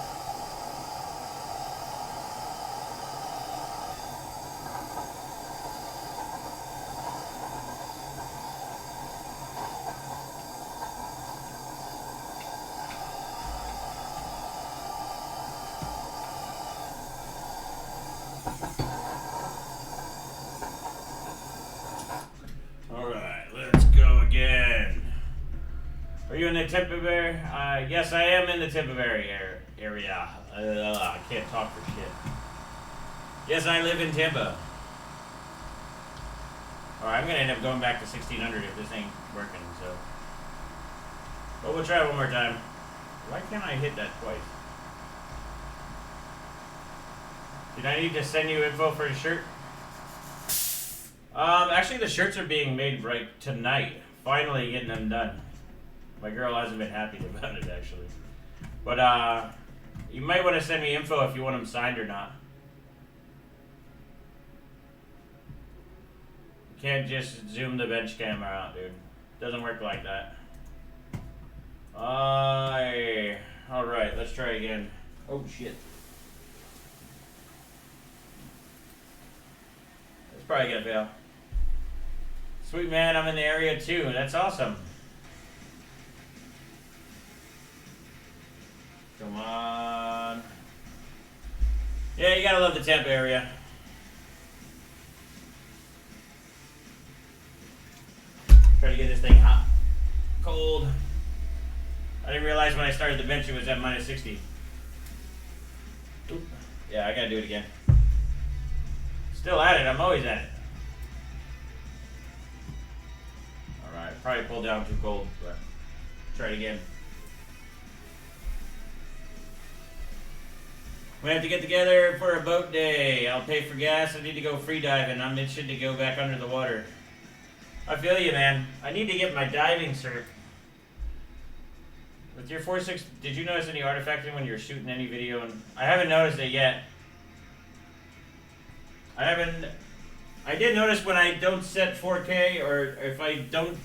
Tampa Bay? Yes, I am in the Tampa Bay area. I can't talk for shit. Yes, I live in Tampa. Alright, I'm gonna end up going back to 1600 if this ain't working, so. But we'll try one more time. Why can't I hit that twice? Did I need to send you info for the shirt? Actually the shirts are being made right tonight. Finally getting them done. My girl hasn't been happy about it, actually. But, you might want to send me info if you want them signed or not. You can't just zoom the bench camera out, dude. Doesn't work like that. Alright, let's try again. Oh, shit. That's probably gonna fail. Sweet man, I'm in the area too. That's awesome. Come on. Yeah, you gotta love the Tampa area. Try to get this thing hot. Cold. I didn't realize when I started the bench it was at minus 60. Oop. Yeah, I gotta do it again. Still at it, I'm always at it. Alright, probably pulled down too cold, but try it again. We have to get together for a boat day. I'll pay for gas. I need to go free diving. I'm itching to go back under the water. I feel you, man. I need to get my diving cert. With your 4.6, did you notice any artifacting when you're shooting any video? And I haven't noticed it yet. I did notice when I don't set 4K or if I don't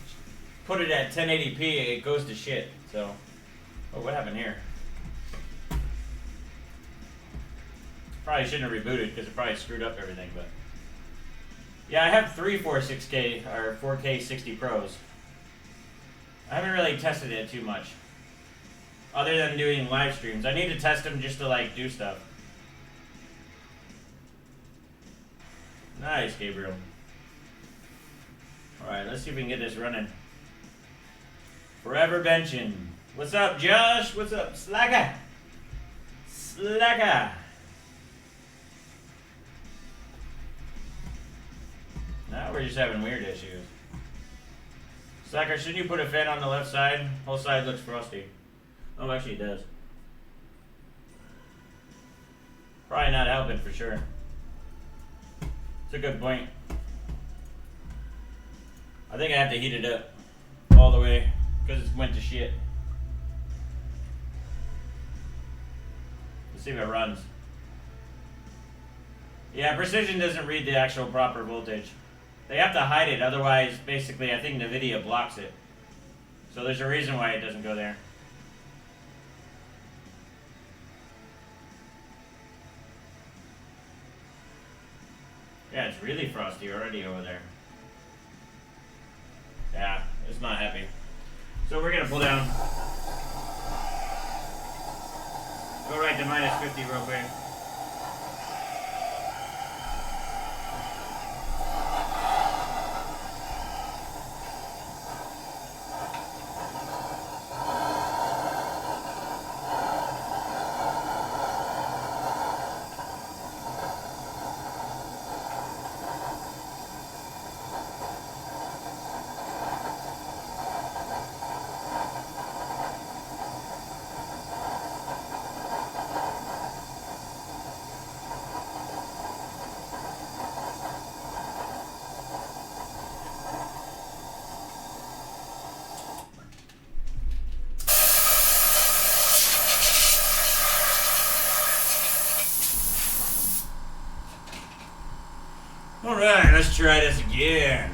put it at 1080p, it goes to shit. So, oh, what happened here? Probably shouldn't have rebooted because it probably screwed up everything, but yeah, I have 3 4.6K or 4K 60 Pros. I haven't really tested it too much, other than doing live streams. I need to test them just to like do stuff. Nice, Gabriel. Alright, let's see if we can get this running. Forever benching. What's up, Josh? What's up, Slacker? Slacker. Now we're just having weird issues. Slacker, shouldn't you put a fan on the left side? Whole side looks frosty. Oh, actually it does. Probably not helping for sure. It's a good point. I think I have to heat it up all the way because it's went to shit. Let's see if it runs. Yeah, Precision doesn't read the actual proper voltage. They have to hide it, otherwise, basically, I think NVIDIA blocks it. So there's a reason why it doesn't go there. Yeah, it's really frosty already over there. Yeah, it's not happy. So we're gonna pull down. Go right to minus 50 real quick. Alright, let's try this again.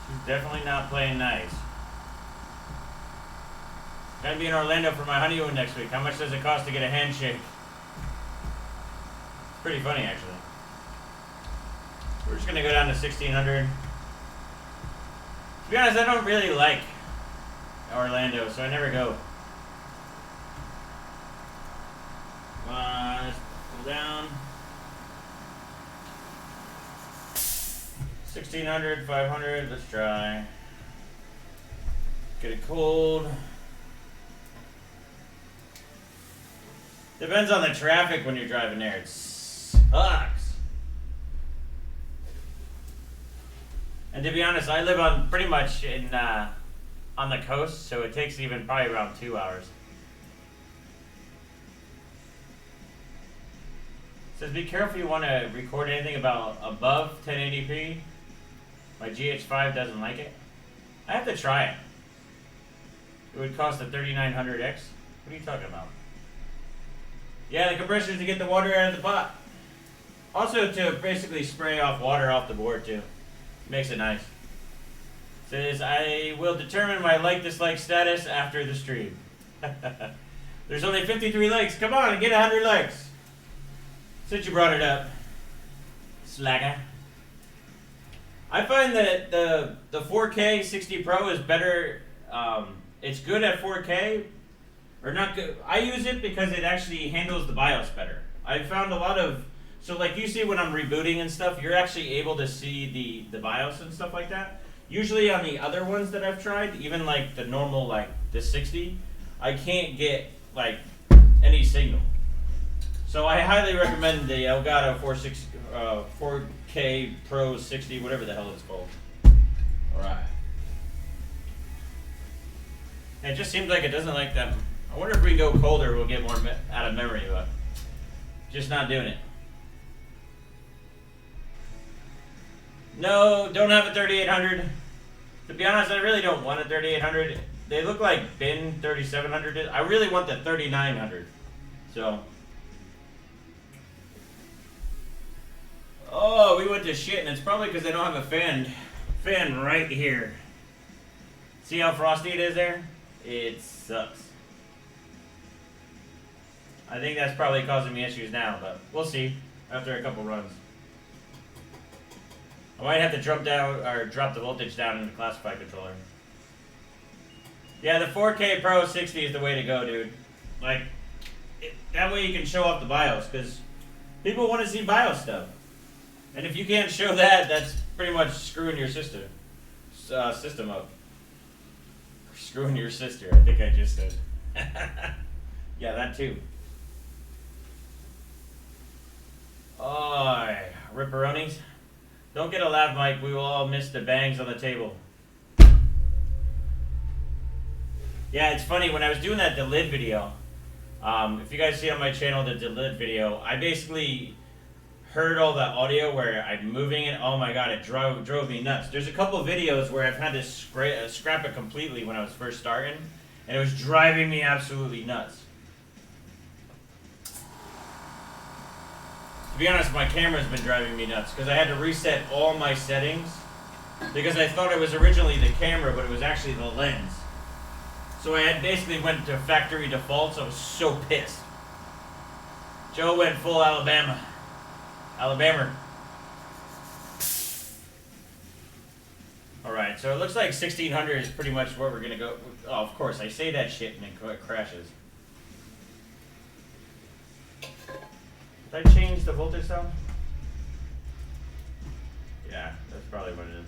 She's definitely not playing nice. Gonna be in Orlando for my honeymoon next week. How much does it cost to get a handshake? It's pretty funny, actually. We're just gonna go down to 1600. To be honest, I don't really like Orlando, so I never go. Let's pull down. 1600, 500, let's try. Get it cold. Depends on the traffic when you're driving there. It sucks. And to be honest, I live on pretty much in on the coast, so it takes even probably around 2 hours. It says be careful you want to record anything about above 1080p. My GH5 doesn't like it. I have to try it. It would cost a 3900X. What are you talking about? Yeah, the compressor is to get the water out of the pot. Also to basically spray off water off the board too. Makes it nice. Says, I will determine my like-dislike status after the stream. There's only 53 likes. Come on, get 100 likes. Since you brought it up. Slacker. I find that the 4K 60 Pro is better. It's good at 4K. Or not good. I use it because it actually handles the BIOS better. I found a lot of... So like you see when I'm rebooting and stuff, you're actually able to see the BIOS and stuff like that. Usually on the other ones that I've tried, even like the normal, like the 60, I can't get like any signal. So I highly recommend the Elgato 4K Pro 60, whatever the hell it's called. Alright. It just seems like it doesn't like them. I wonder if we can go colder, we'll get more out of memory, but just not doing it. No, don't have a 3800. To be honest, I really don't want a 3800. They look like bin 3700. I really want the 3900. So. Oh, we went to shit, and it's probably because they don't have a fan right here. See how frosty it is there? It sucks. I think that's probably causing me issues now, but we'll see after a couple runs. I might have to drop the voltage down in the classified controller. Yeah, the 4K Pro 60 is the way to go, dude. Like, that way you can show off the BIOS, because people want to see BIOS stuff. And if you can't show that, that's pretty much screwing your system up. Screwing your sister, I think I just said. Yeah, that too. Oh, ripperonis. Don't get a lav mic, we will all miss the bangs on the table. Yeah, it's funny, when I was doing that delid video, if you guys see on my channel the delid video, I basically heard all the audio where I'm moving it. Oh my god, it drove me nuts. There's a couple of videos where I've had to scrap it completely when I was first starting, and it was driving me absolutely nuts. To be honest, my camera's been driving me nuts because I had to reset all my settings because I thought it was originally the camera, but it was actually the lens. So I had basically went to factory defaults. I was so pissed. Joe went full Alabama. Alright, so it looks like 1600 is pretty much where we're going to go. Oh, of course, I say that shit and it crashes. Did I change the voltage though? Yeah, that's probably what it is.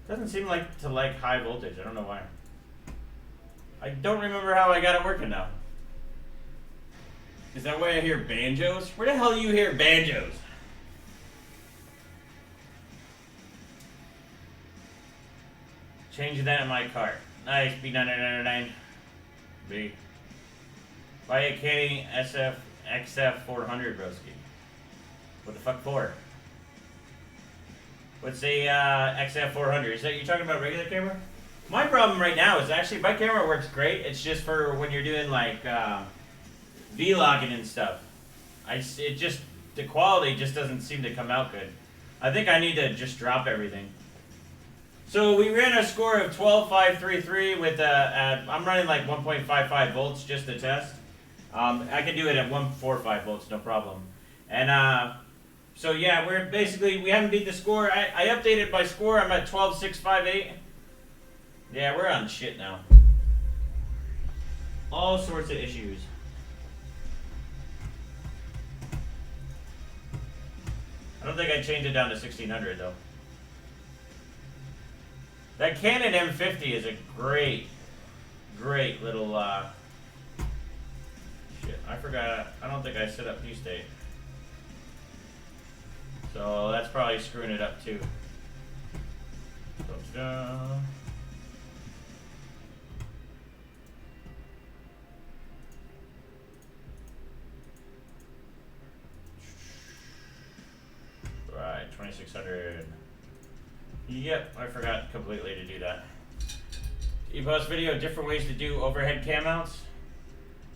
Doesn't seem like to like high voltage. I don't know why. I don't remember how I got it working now. Is that why I hear banjos? Where the hell do you hear banjos? Changing that in my cart. Nice, B9999. B. Buy a K XF 400 broski. What the fuck for? What's a XF 400? Is that you talking about regular camera? My problem right now is actually my camera works great. It's just for when you're doing like vlogging and stuff. The quality just doesn't seem to come out good. I think I need to just drop everything. So we ran a score of 12,533 with I'm running like 1.55 volts just to test. I can do it at 145 volts, no problem. And so yeah, we haven't beat the score. I updated my score. I'm at 12,658. Yeah, we're on shit now. All sorts of issues. I don't think I changed it down to 1600 though. That Canon M50 is a great little shit. I forgot. I don't think I set up P-State. So that's probably screwing it up too. Right, 2600. Yep, I forgot completely to do that. EPOS video, different ways to do overhead cam mounts?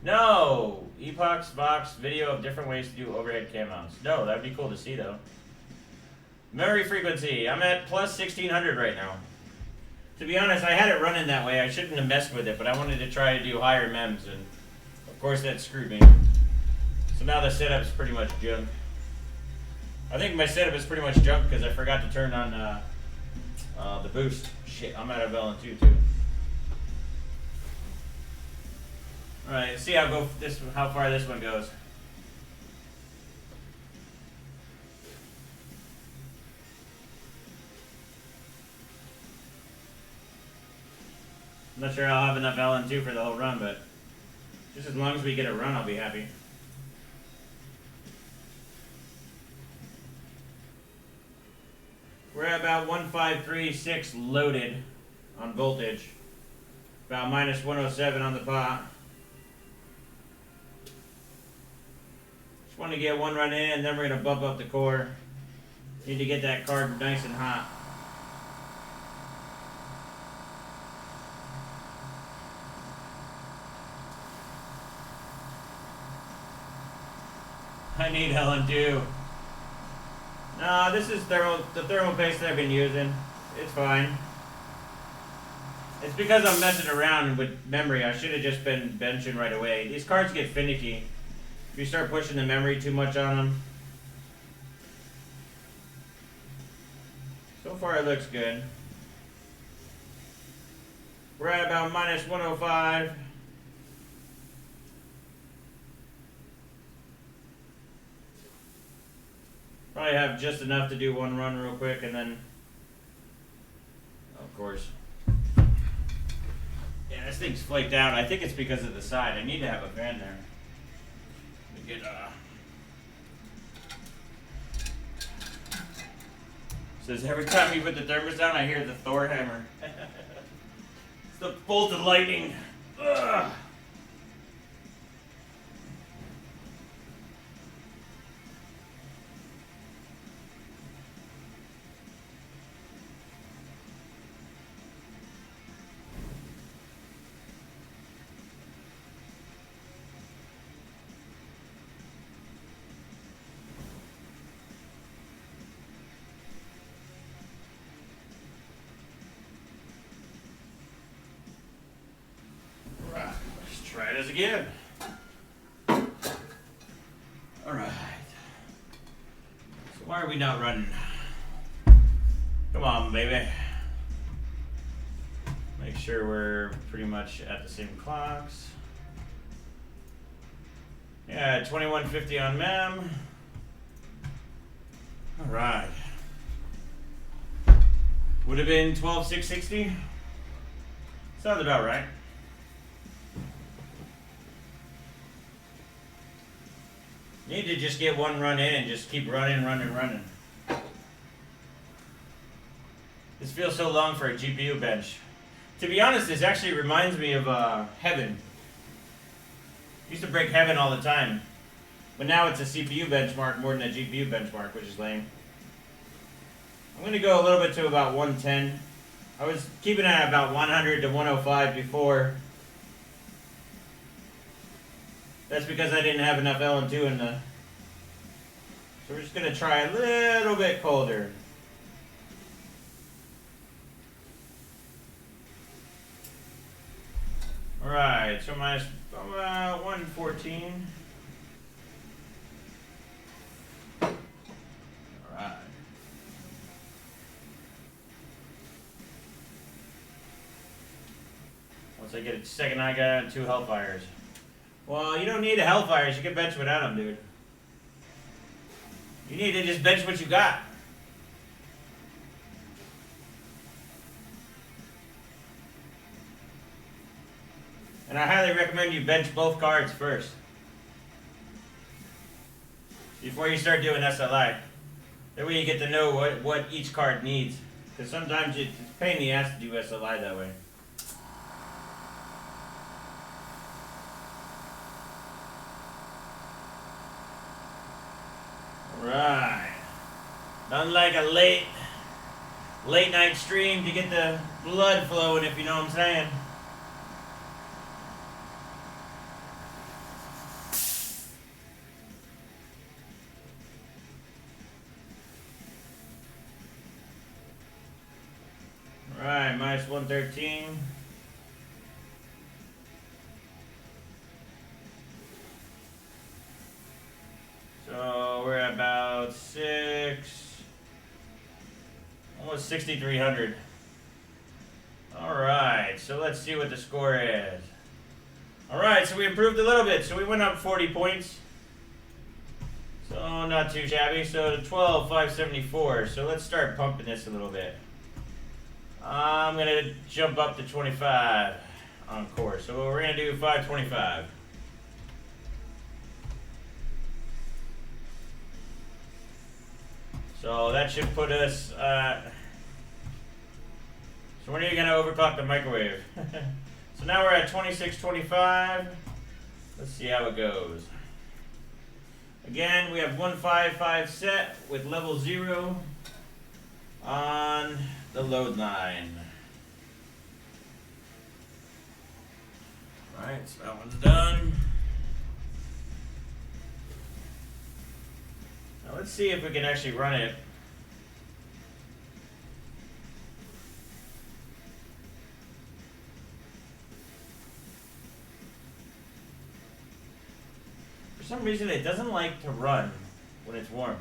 No! Epox Vox video of different ways to do overhead cam mounts. No, that'd be cool to see though. Memory frequency, I'm at plus 1600 right now. To be honest, I had it running that way. I shouldn't have messed with it, but I wanted to try to do higher MEMS, and of course that screwed me. So now the setup's pretty much junk. I think my setup is pretty much junk because I forgot to turn on the boost. Shit, I'm out of LN2 too. Alright, let's see how far this one goes. I'm not sure I'll have enough LN2 for the whole run, but just as long as we get a run, I'll be happy. We're at about 1536 loaded on voltage. About minus 107 on the pot. Just want to get one run in, and then we're going to bump up the core. Need to get that card nice and hot. I need LN2. No, this is the thermal paste that I've been using. It's fine. It's because I'm messing around with memory. I should have just been benching right away. These cards get finicky if you start pushing the memory too much on them. So far it looks good. We're at about minus 105. Probably have just enough to do one run real quick, and then, of course. Yeah, this thing's flaked out. I think it's because of the side. I need to have a fan there. Let me get says every time you put the thermos down, I hear the Thor hammer. It's the bolt of lightning. Ugh. Try this again. Alright. So why are we not running? Come on, baby. Make sure we're pretty much at the same clocks. Yeah, 2150 on MEM. Alright. Would have been 12660? Sounds about right. Need to just get one run in and just keep running. This feels so long for a GPU bench. To be honest, this actually reminds me of Heaven. Used to break Heaven all the time. But now it's a CPU benchmark more than a GPU benchmark, which is lame. I'm going to go a little bit to about 110. I was keeping it at about 100 to 105 before. That's because I didn't have enough LM2 in the... So we're just going to try a little bit colder. Alright, so minus 114. Alright. Once I get a second eye guy and 2 Hellfires. Well, you don't need a Hellfires. You can bench without them, dude. You need to just bench what you got. And I highly recommend you bench both cards first. Before you start doing SLI. That way you get to know what each card needs. Because sometimes it's a pain in the ass to do SLI that way. Right. Nothing like a late night stream to get the blood flowing, if you know what I'm saying. Alright, minus 113. So we're at about almost 6,300. Alright, so let's see what the score is. Alright, so we improved a little bit. So we went up 40 points. So not too shabby. So 12,574. So let's start pumping this a little bit. I'm going to jump up to 25 on course. So we're going to do 525. So that should put us, so when are you going to overclock the microwave? So now we're at 2625. Let's see how it goes. Again, we have 155 set with level 0 on the load line. Alright, so that one's done. Now let's see if we can actually run it. For some reason it doesn't like to run when it's warm.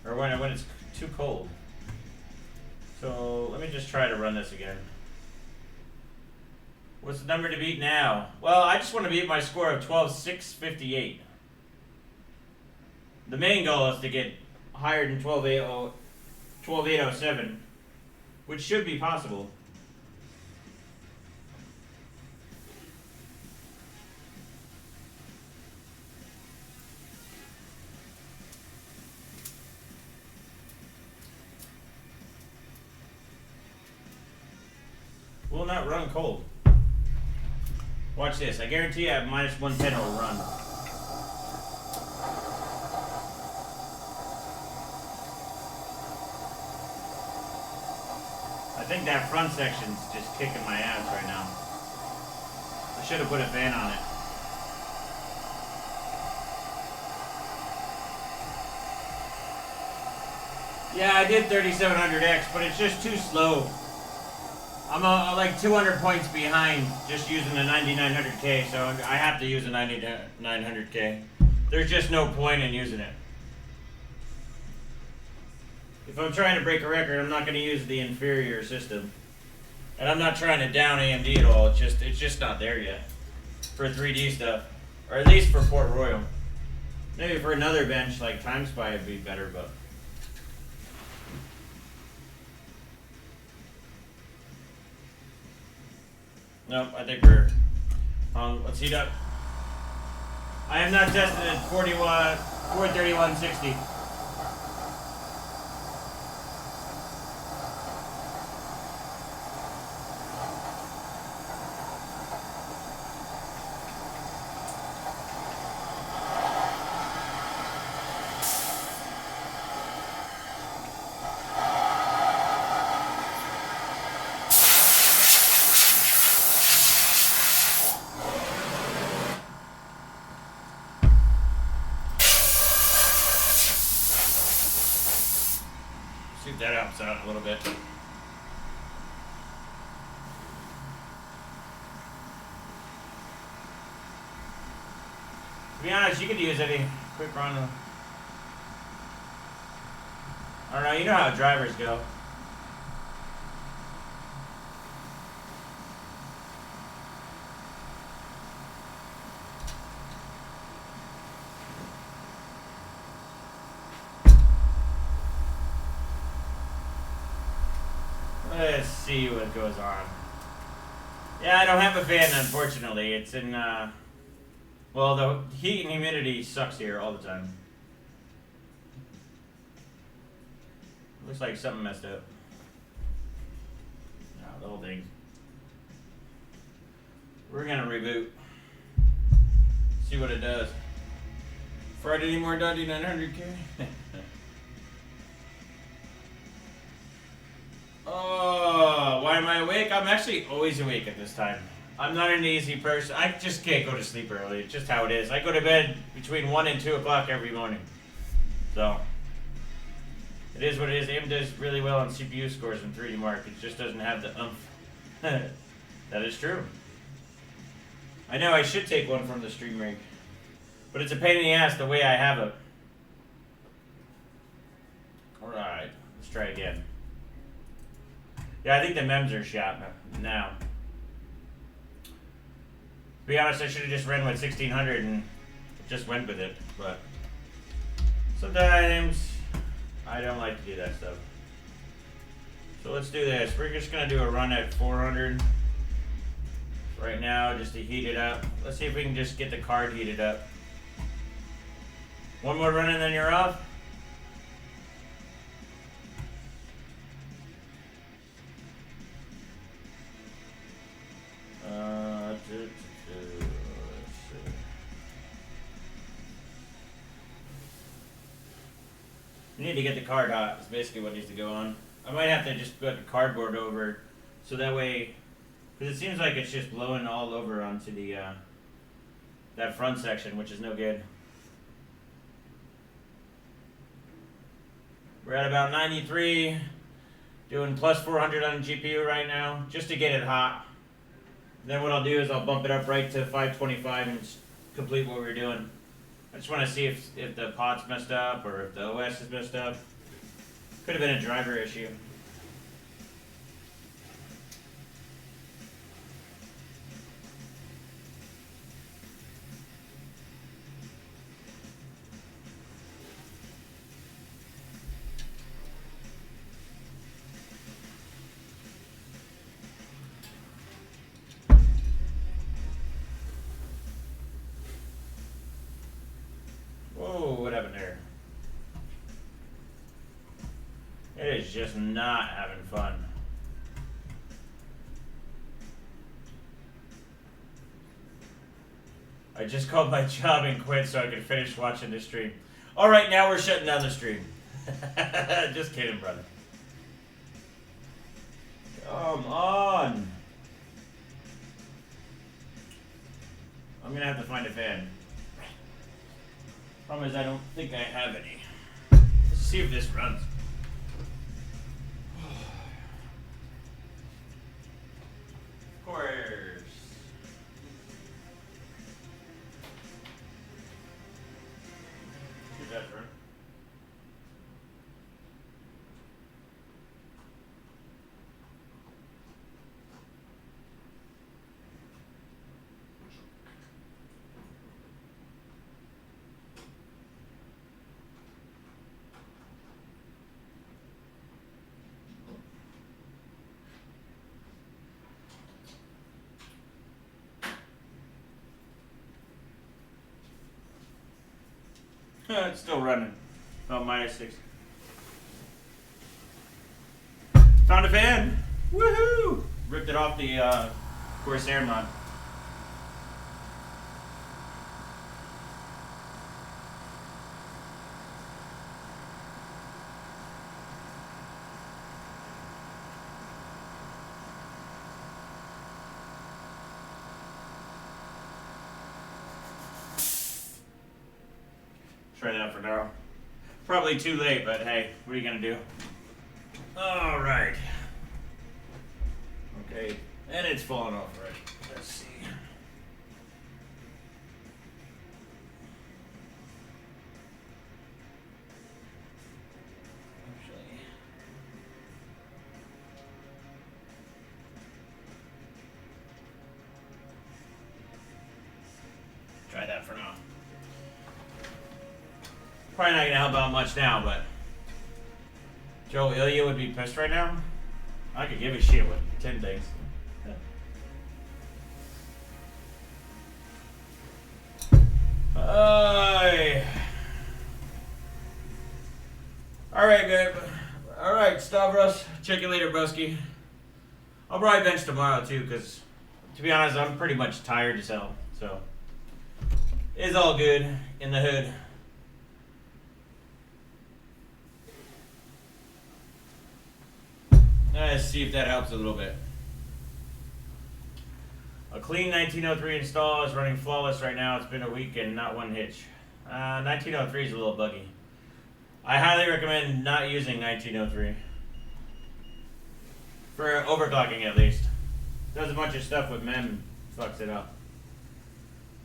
Or when it's too cold. So let me just try to run this again. What's the number to beat now? Well, I just want to beat my score of 12,658. The main goal is to get higher than 12807, which should be possible. Will not run cold. Watch this. I guarantee you at minus 110 it will run. I think that front section's just kicking my ass right now. I should have put a fan on it. Yeah, I did 3700X, but it's just too slow. I'm like 200 points behind just using the 9900K, so I have to use a 9900K. There's just no point in using it. If I'm trying to break a record, I'm not going to use the inferior system. And I'm not trying to down AMD at all. It's just not there yet for 3D stuff, or at least for Port Royal. Maybe for another bench like Time Spy would be better, but. Nope, I think we're on. Let's heat up. I have not tested at 43160. See if that helps out a little bit. To be honest, you could use any quick run. I don't know, you know how drivers go. Let's see what goes on. Yeah, I don't have a fan, unfortunately. It's in, well, the heat and humidity sucks here all the time. Looks like something messed up. No, the whole thing. We're gonna reboot. See what it does. Friday any more 9900K? Oh, why am I awake? I'm actually always awake at this time. I'm not an easy person. I just can't go to sleep early. It's just how it is. I go to bed between 1 and 2 o'clock every morning. So, it is what it is. AIM does really well on CPU scores in 3D Mark. It just doesn't have the oomph. That is true. I know I should take one from the stream rig. But it's a pain in the ass the way I have it. Alright, let's try again. Yeah, I think the MEMS are shot now. To be honest, I should have just ran with 1600 and just went with it, but sometimes I don't like to do that stuff. So let's do this. We're just going to do a run at 400 right now just to heat it up. Let's see if we can just get the card heated up. One more run and then you're off. You need to get the card hot. That's basically what needs to go on. I might have to just put the cardboard over, so that way, because it seems like it's just blowing all over onto the that front section, which is no good. We're at about 93, doing plus 400 on the GPU right now, just to get it hot. Then what I'll do is I'll bump it up right to 525 and complete what we're doing. I just want to see if the pot's messed up or if the OS is messed up. Could have been a driver issue. is just not having fun. I just called my job and quit so I could finish watching the stream. Alright, now we're shutting down the stream. Just kidding, brother. Come on. I'm gonna have to find a fan. Problem is I don't think I have any. Let's see if this runs. Of course. Here's that run. It's still running. About -6. Found a fan! Woohoo! Ripped it off the Corsair mod. Try that for now. Probably too late, but hey, what are you gonna do? All right. Okay, and it's falling off already. Let's see. Actually, try that for now. Probably not gonna help out much now, but Joe Ilya would be pissed right now. I could give a shit with 10 things. Alright, babe. Alright, Stavros. Check you later, broski. I'll probably bench tomorrow, too, because, to be honest, I'm pretty much tired as hell. So, it's all good in the hood. Let's see if that helps a little bit. A clean 1903 install is running flawless right now. It's been a week and not one hitch. 1903 is a little buggy. I highly recommend not using 1903. For overclocking at least. Does a bunch of stuff with mem, fucks it up.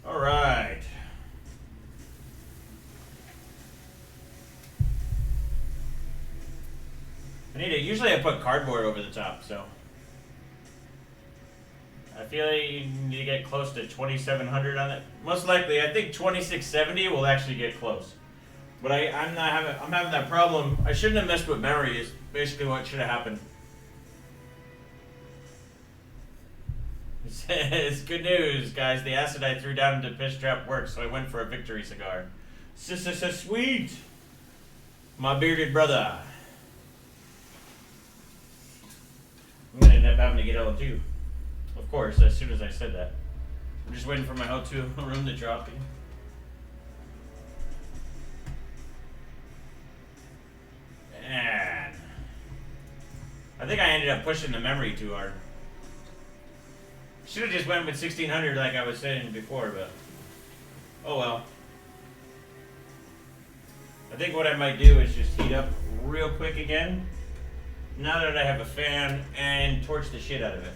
Alright. Usually I put cardboard over the top, so. I feel like you need to get close to 2700 on it. Most likely, I think 2670 will actually get close. But I'm having that problem. I shouldn't have messed with memory is basically what should have happened. It's good news, guys. The acid I threw down into piss trap worked, so I went for a victory cigar. Sweet! My bearded brother. I'm gonna end up having to get L2. Of course, as soon as I said that. I'm just waiting for my O2 room to drop in. Man. I think I ended up pushing the memory too hard. Should have just went with 1600 like I was saying before, but oh well. I think what I might do is just heat up real quick again. Now that I have a fan and torch the shit out of it.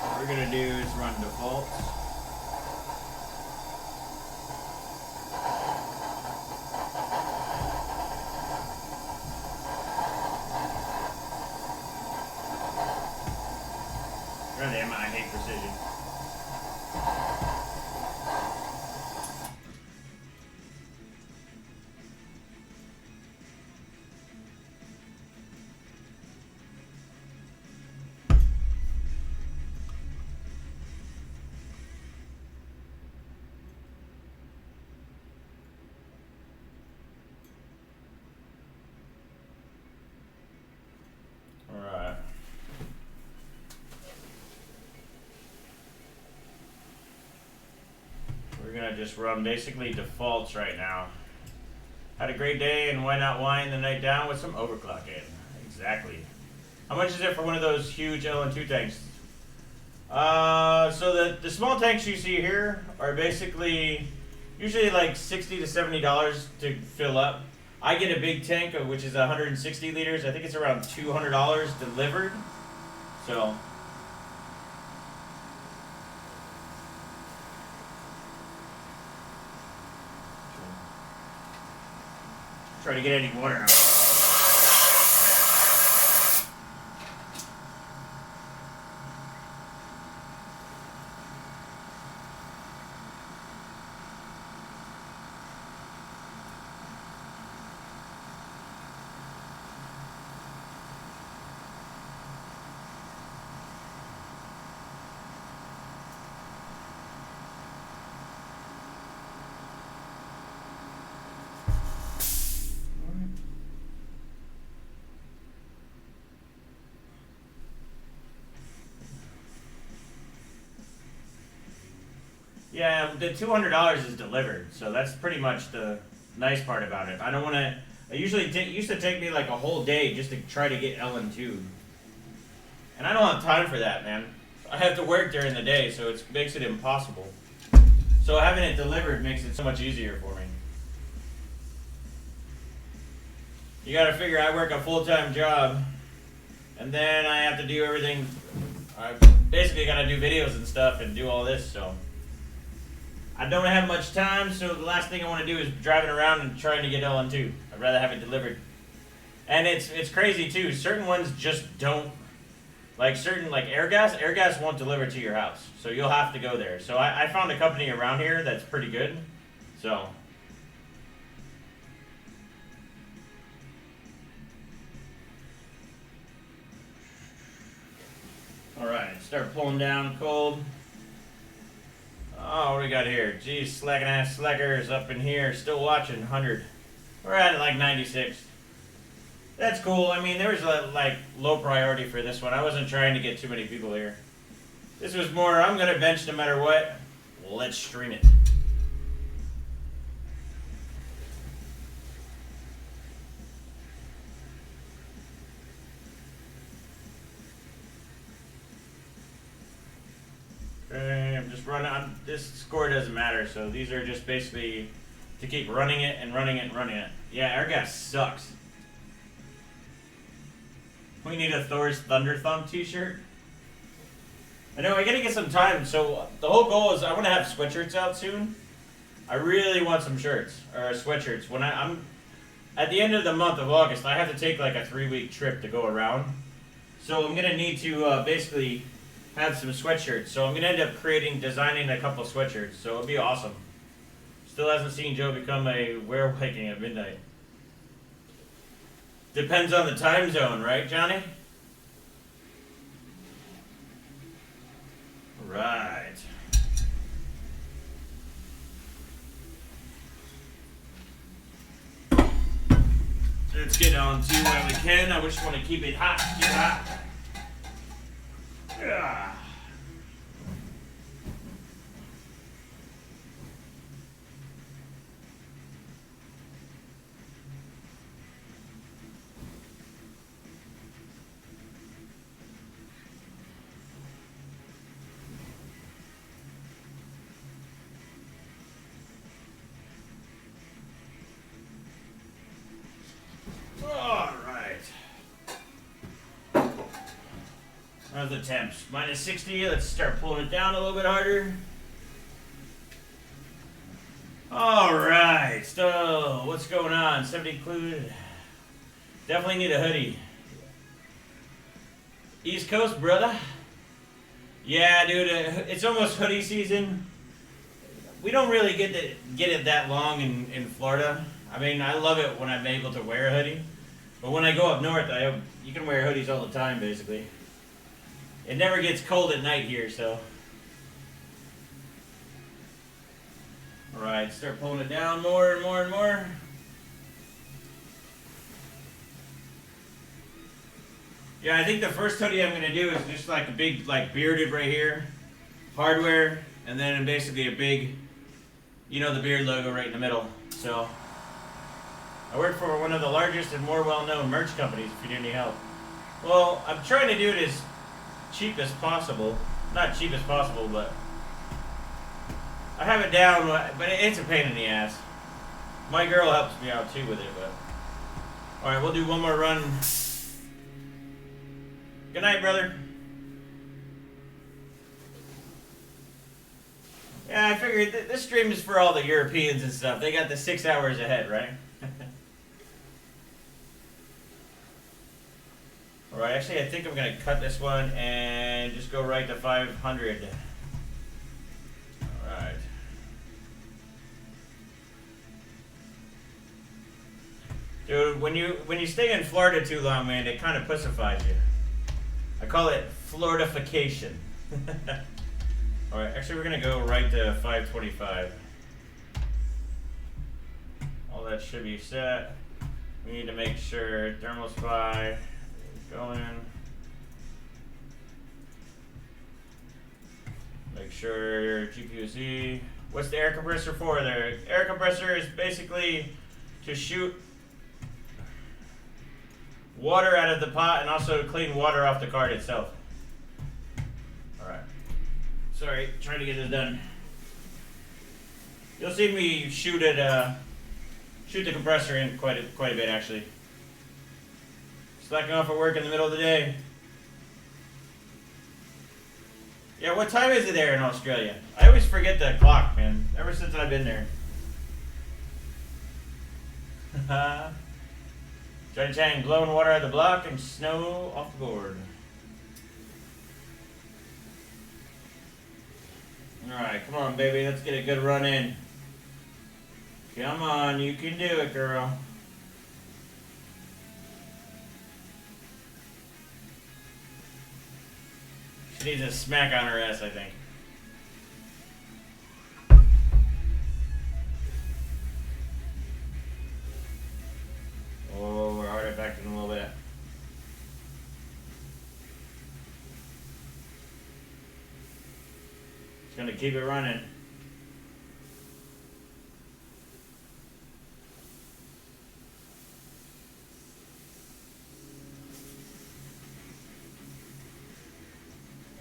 What we're gonna do is run defaults. Damn, I hate precision. just run basically defaults right now. Had a great day, and why not wind the night down with some overclocking? Exactly. How much is it for one of those huge LN2 tanks? So the small tanks you see here are basically usually like $60 to $70 to fill up. I get a big tank, which is 160 liters. I think it's around $200 delivered. So try to get any water out. Yeah, the $200 is delivered, so that's pretty much the nice part about it. I don't want to. It used to take me like a whole day just to try to get LN2, and I don't have time for that, man. I have to work during the day, so it makes it impossible. So having it delivered makes it so much easier for me. You got to figure I work a full-time job, and then I have to do everything. I basically got to do videos and stuff and do all this, so. I don't have much time, so the last thing I want to do is driving around and trying to get LN2. I'd rather have it delivered. And it's crazy too. Certain ones just don't, like Airgas won't deliver to your house. So you'll have to go there. So I found a company around here that's pretty good. So. Alright, start pulling down cold. Oh, what do we got here? Geez, slacking ass slackers up in here, still watching 100. We're at like 96. That's cool. I mean, there was like low priority for this one. I wasn't trying to get too many people here. This was more, I'm gonna bench no matter what. Let's stream it. Okay, I'm just running on, this score doesn't matter, so these are just basically to keep running it and running it and running it. Yeah, Airgas sucks. We need a Thor's Thunder Thumb t-shirt. I know, I gotta get some time, so the whole goal is I want to have sweatshirts out soon. I really want some shirts, or sweatshirts. When I'm at the end of the month of August, I have to take like a 3-week trip to go around. So I'm gonna need to basically have some sweatshirts. So I'm gonna end up designing a couple sweatshirts. So it'll be awesome. Still hasn't seen Joe become a Viking at midnight. Depends on the time zone, right, Johnny? Right. Let's get on to where we can. I just want to keep it hot. Keep it hot. Yeah. How's the temps? Minus 60. Let's start pulling it down a little bit harder. Alright, so what's going on? 70 included. Definitely need a hoodie. East Coast, brother. Yeah, dude, it's almost hoodie season. We don't really get it that long in Florida. I mean, I love it when I'm able to wear a hoodie. But when I go up north, you can wear hoodies all the time, basically. It never gets cold at night here, so. Alright, start pulling it down more and more and more. Yeah, I think the first hoodie I'm going to do is just like a big, like bearded right here, hardware, and then basically a big, You know the beard logo right in the middle. So I work for one of the largest and more well-known merch companies if you do need help. Well, I'm trying to do it as cheap as possible. Not cheap as possible, but I have it down, but it's a pain in the ass. My girl helps me out too with it, but alright, we'll do one more run. Good night, brother. Yeah, I figured this stream is for all the Europeans and stuff. They got the 6 hours ahead, right? Alright, actually I think I'm going to cut this one and just go right to 500. Alright. Dude, when you stay in Florida too long, man, it kind of pussifies you. I call it Floridification. Alright, actually we're going to go right to 525. All that should be set. We need to make sure thermal spy is going. Make sure GPU Z. What's the air compressor for? The air compressor is basically to shoot water out of the pot and also clean water off the card itself. Alright. Sorry, trying to get this done. You'll see me shoot the compressor in quite a bit actually. Slacking off at work in the middle of the day. Yeah, what time is it there in Australia? I always forget the clock, man. Ever since I've been there. Johnny Chang, blowing water out of the block and snow off the board. Alright, come on, baby. Let's get a good run in. Come on, you can do it, girl. She needs a smack on her ass, I think. Oh, we're already back in a little bit. Just gonna keep it running.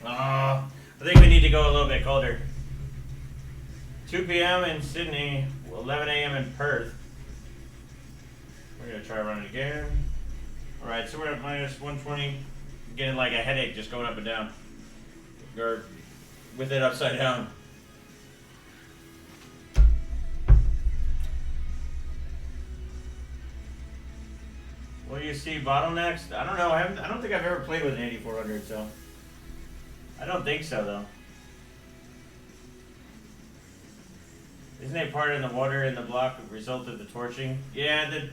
I think we need to go a little bit colder. 2 p.m. in Sydney, 11 a.m. in Perth. We're gonna try running again. Alright, so we're at minus 120. Getting like a headache just going up and down. Or with it upside down. What do you see bottlenecks? I don't know. I don't think I've ever played with an 8400, so I don't think so though. Isn't it part of the water in the block a result of the torching? Yeah,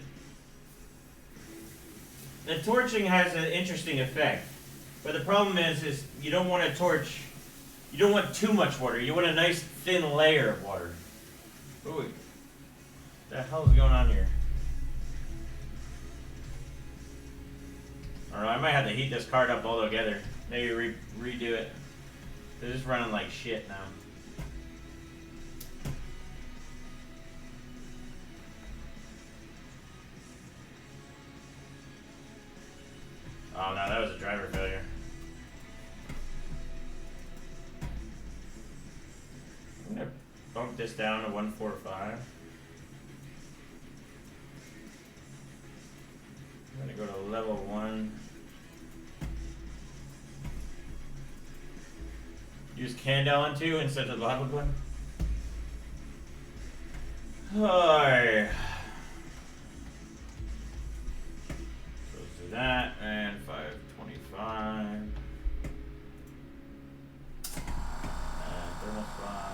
the torching has an interesting effect. But the problem is you don't want to torch, you don't want too much water. You want a nice thin layer of water. Ooh, what the hell is going on here? I don't know, I might have to heat this card up all together. Maybe redo it. They're just running like shit now. Oh no, that was a driver failure. I'm gonna bump this down to 145. I'm gonna go to level 1. Use Candle on 2 instead of the Lava one. Alright. So let's do that and 525. And thermal spy.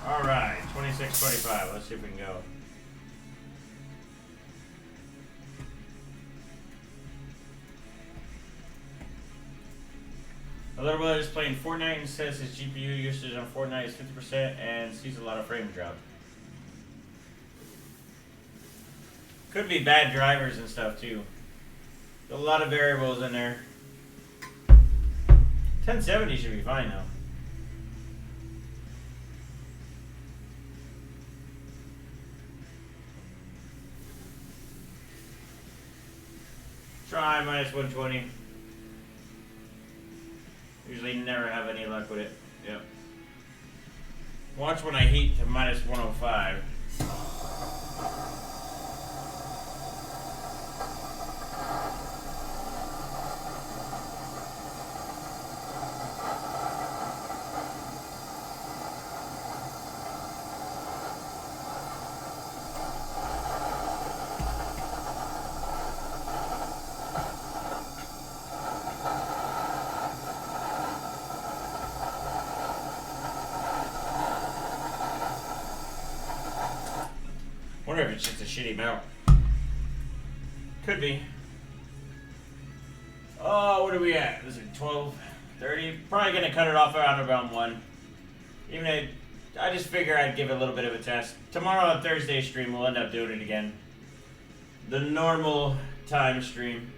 Alright, 2625. Let's see if we can go. A little brother is playing Fortnite and says his GPU usage on Fortnite is 50% and sees a lot of frame drop. Could be bad drivers and stuff too. A lot of variables in there. 1070 should be fine though. Try minus 120. Usually never have any luck with it. Yep. Watch when I heat to minus 105. Wonder if it's just a shitty mount. Could be. Oh, what are we at? Is it 12:30? Probably gonna cut it off around 1. Even if I just figure I'd give it a little bit of a test. Tomorrow on Thursday stream, we'll end up doing it again. The normal time stream.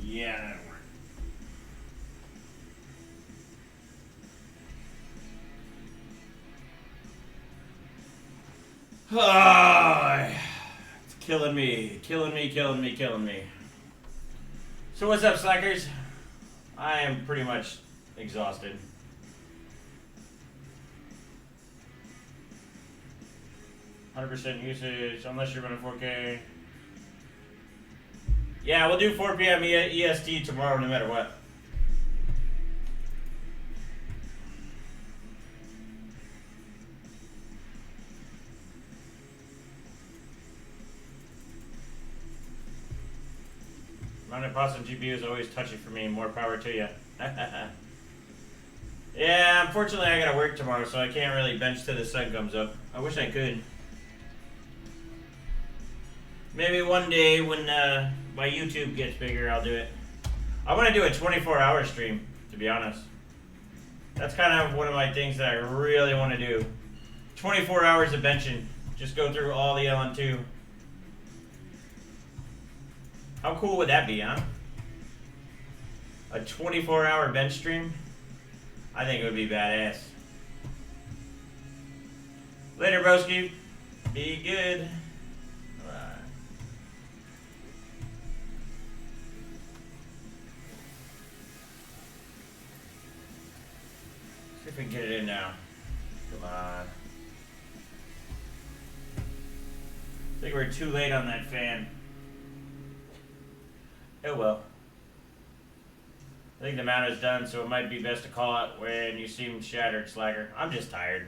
Yeah, that'll work. Oh, it's killing me, killing me. So what's up, slackers? I am pretty much exhausted. %, usage, unless you're running 4K. Yeah, we'll do 4 p.m. EST tomorrow, no matter what. Mounted pots and GPU is always touchy for me. More power to you. Yeah, unfortunately I gotta work tomorrow, so I can't really bench till the sun comes up. I wish I could. Maybe one day when my YouTube gets bigger, I'll do it. I want to do a 24-hour stream, to be honest. That's kind of one of my things that I really want to do. 24 hours of benching. Just go through all the LN2. How cool would that be, huh? A 24-hour bench stream? I think it would be badass. Later, broski. Be good. See if we can get it in now. Come on. I think we're too late on that fan. Oh well. I think the mount is done, so it might be best to call it when you seem shattered, slacker. I'm just tired.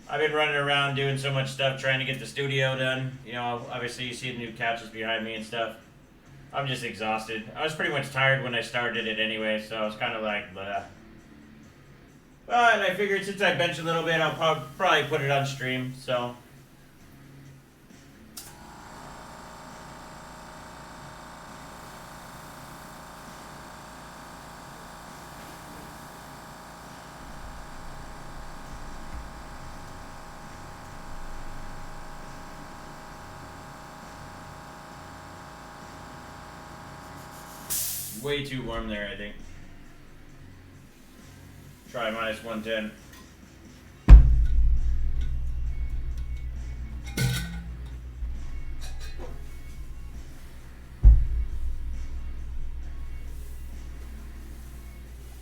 I've been running around doing so much stuff trying to get the studio done. You know, obviously you see the new couches behind me and stuff. I'm just exhausted. I was pretty much tired when I started it anyway, so I was kind of like, bleh. But I figured since I bench a little bit, I'll probably put it on stream, so. Way too warm there, I think. Try minus 110.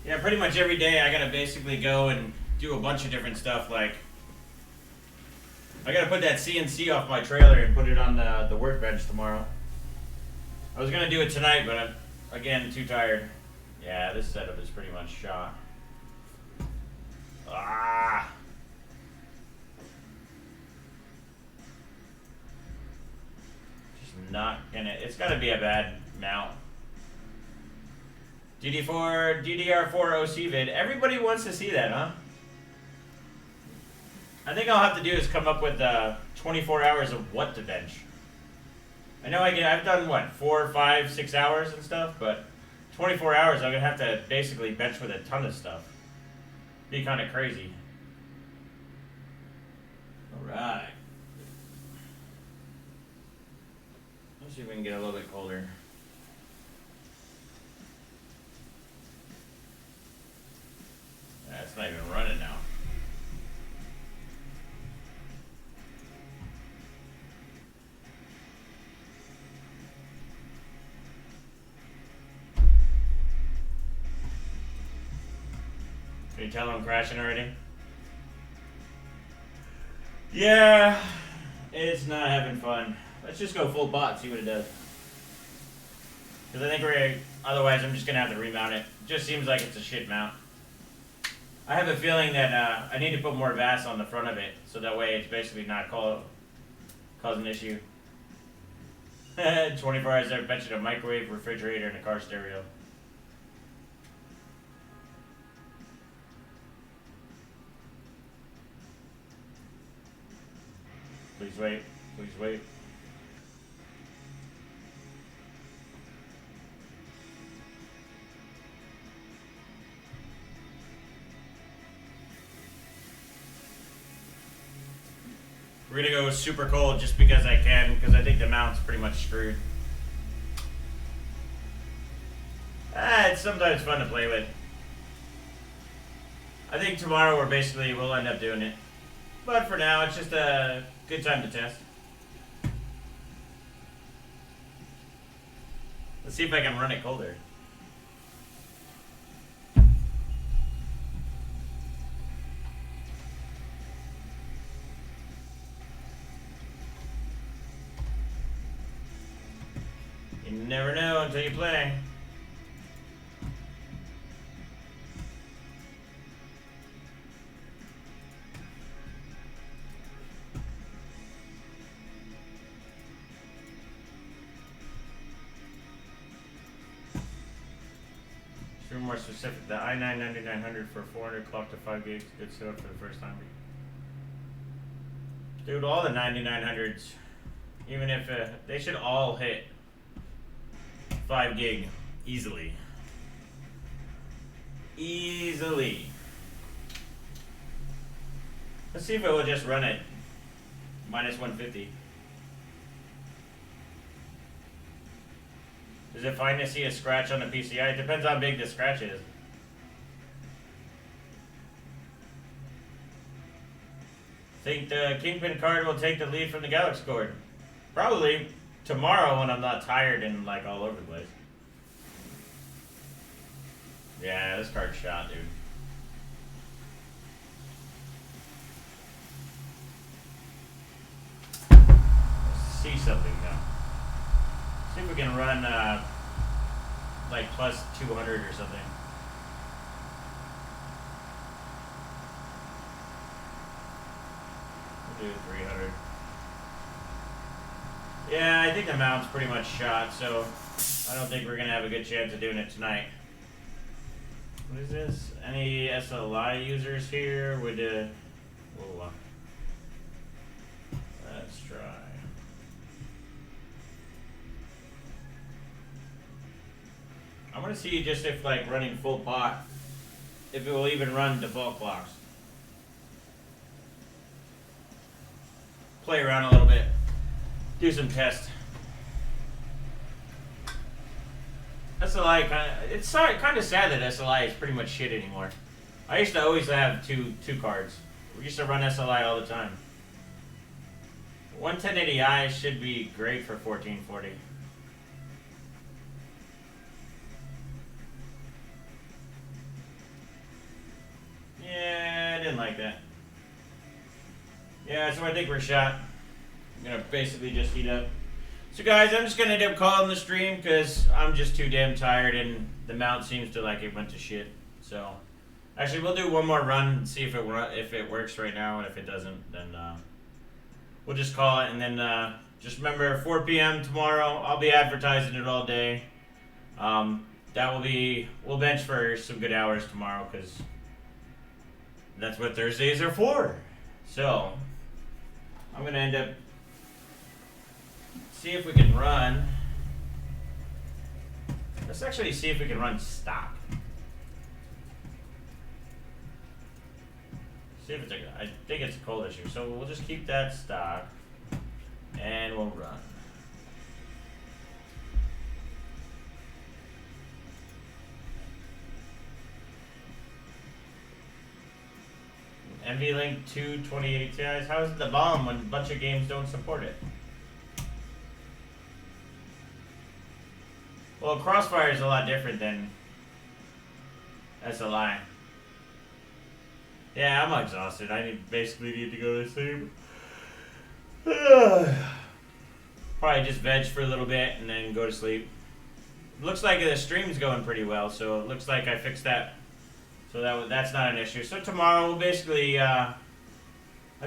Yeah, pretty much every day I gotta basically go and do a bunch of different stuff. Like, I gotta put that CNC off my trailer and put it on the workbench tomorrow. I was gonna do it tonight, but I'm, again, too tired. Yeah, this setup is pretty much shot. Ah! Just not gonna, it's gotta be a bad mount. DDR4 OC vid. Everybody wants to see that, huh? I think I'll have to do is come up with 24 hours of what to bench. I know I've done what, 4, 5, 6 hours and stuff, but 24 hours I'm gonna have to basically bench with a ton of stuff. Be kind of crazy. All right. Let's see if we can get a little bit colder. It's not even running now. Can you tell I'm crashing already? Yeah, it's not having fun. Let's just go full bot, see what it does. Because I think otherwise I'm just going to have to remount it. It just seems like it's a shit mount. I have a feeling that I need to put more VAS on the front of it, so that way it's basically not causing an issue. 24 hours there, benching a microwave, refrigerator, and a car stereo. Please wait. Please wait. We're gonna go super cold just because I can, because I think the mount's pretty much screwed. It's sometimes fun to play with. I think tomorrow we'll end up doing it. But for now, it's just a good time to test. Let's see if I can run it colder. You never know until you play. To be more specific, the i9-9900 for 400 clock to 5 gigs, good setup for the first time. Dude, all the 9900s, even if they should all hit 5 gig easily. Easily. Let's see if it will just run it minus 150. Is it fine to see a scratch on the PCI? It depends how big the scratch is. Think the KINGPIN card will take the lead from the Galaxy cord? Probably tomorrow when I'm not tired and like all over the place. Yeah, this card's shot, dude. Let's see something now. See if we can run like plus 200 or something. We'll do 300. Yeah, I think the mount's pretty much shot, so I don't think we're gonna have a good chance of doing it tonight. What is this? Any SLI users here? Would let's try. I want to see just if like running full pot, if it will even run default clocks. Play around a little bit, do some tests. SLI it's kind of sad that SLI is pretty much shit anymore. I used to always have two cards. We used to run SLI all the time. 11080i should be great for 1440. Yeah, I didn't like that. Yeah, so I think we're shot. I'm gonna basically just heat up. So guys, I'm just gonna end up calling the stream because I'm just too damn tired and the mount seems to like it went to shit. So actually we'll do one more run and see if it works right now, and if it doesn't, then we'll just call it. And then just remember 4 p.m. tomorrow. I'll be advertising it all day. We'll bench for some good hours tomorrow because that's what Thursdays are for. So I'm gonna end up see if we can run. Let's actually see if we can run stock. See if it's I think it's a cold issue, so we'll just keep that stock and we'll run. NVLink 2 2080 Ti's. How is it the bomb when a bunch of games don't support it? Well, Crossfire is a lot different than SLI. Yeah, I'm exhausted. I basically need to go to sleep. Probably just veg for a little bit and then go to sleep. Looks like the stream's going pretty well, so it looks like I fixed that. So that's not an issue. So tomorrow we'll basically, I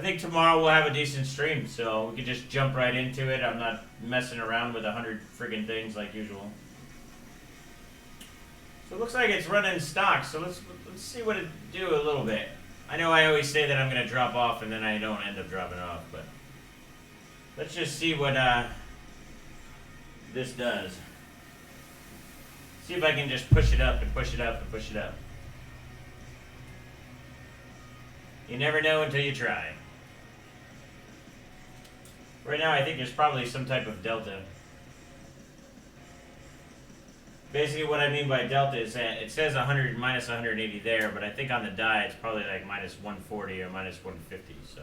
think tomorrow we'll have a decent stream, so we can just jump right into it. I'm not messing around with 100 friggin' things like usual. So it looks like it's running stock, so let's see what it do a little bit. I know I always say that I'm going to drop off and then I don't end up dropping off, but let's just see what this does. See if I can just push it up and push it up and push it up. You never know until you try. Right now I think there's probably some type of delta. Basically what I mean by delta is that it says 100 minus 180 there, but I think on the die it's probably like minus 140 or minus 150, so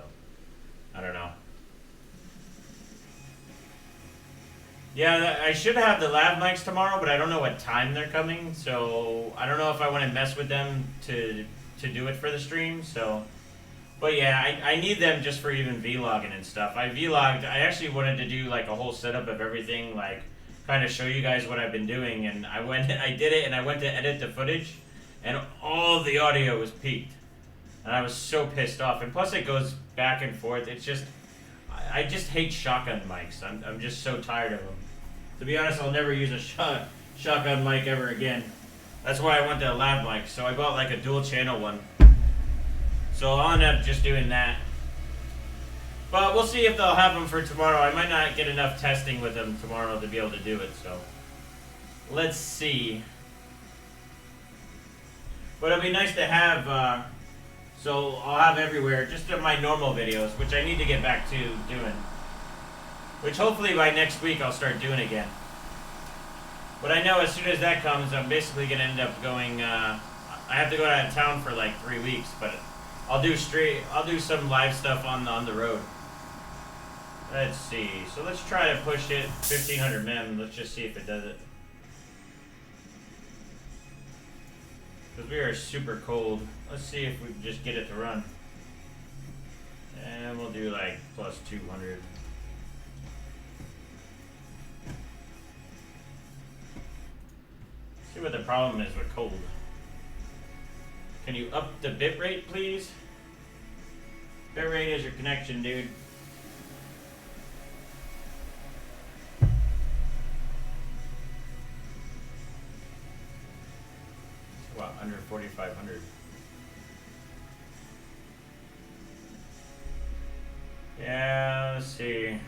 I don't know. Yeah, I should have the lav mics tomorrow, but I don't know what time they're coming, so I don't know if I want to mess with them to do it for the stream, so. But yeah, I need them just for even vlogging and stuff. I I actually wanted to do like a whole setup of everything, like kind of show you guys what I've been doing, and I did it, and I went to edit the footage, and all the audio was peaked, and I was so pissed off. And plus, it goes back and forth. It's just, I just hate shotgun mics. I'm just so tired of them. To be honest, I'll never use a shotgun mic ever again. That's why I went to a lav mic. So I bought like a dual channel one. So I'll end up just doing that. But we'll see if they'll have them for tomorrow. I might not get enough testing with them tomorrow to be able to do it, so let's see. But it'll be nice to have, so I'll have everywhere, just in my normal videos, which I need to get back to doing. Which hopefully by next week I'll start doing again. But I know as soon as that comes, I'm basically going to end up going, I have to go out of town for like 3 weeks, but I'll do some live stuff on the road. Let's see. So let's try to push it 1500 mem. Let's just see if it does it. Because we are super cold. Let's see if we can just get it to run. And we'll do like plus 200. See what the problem is with cold. Can you up the bit rate, please? Bit rate is your connection, dude. Wow, under 4,500. Yeah, let's see.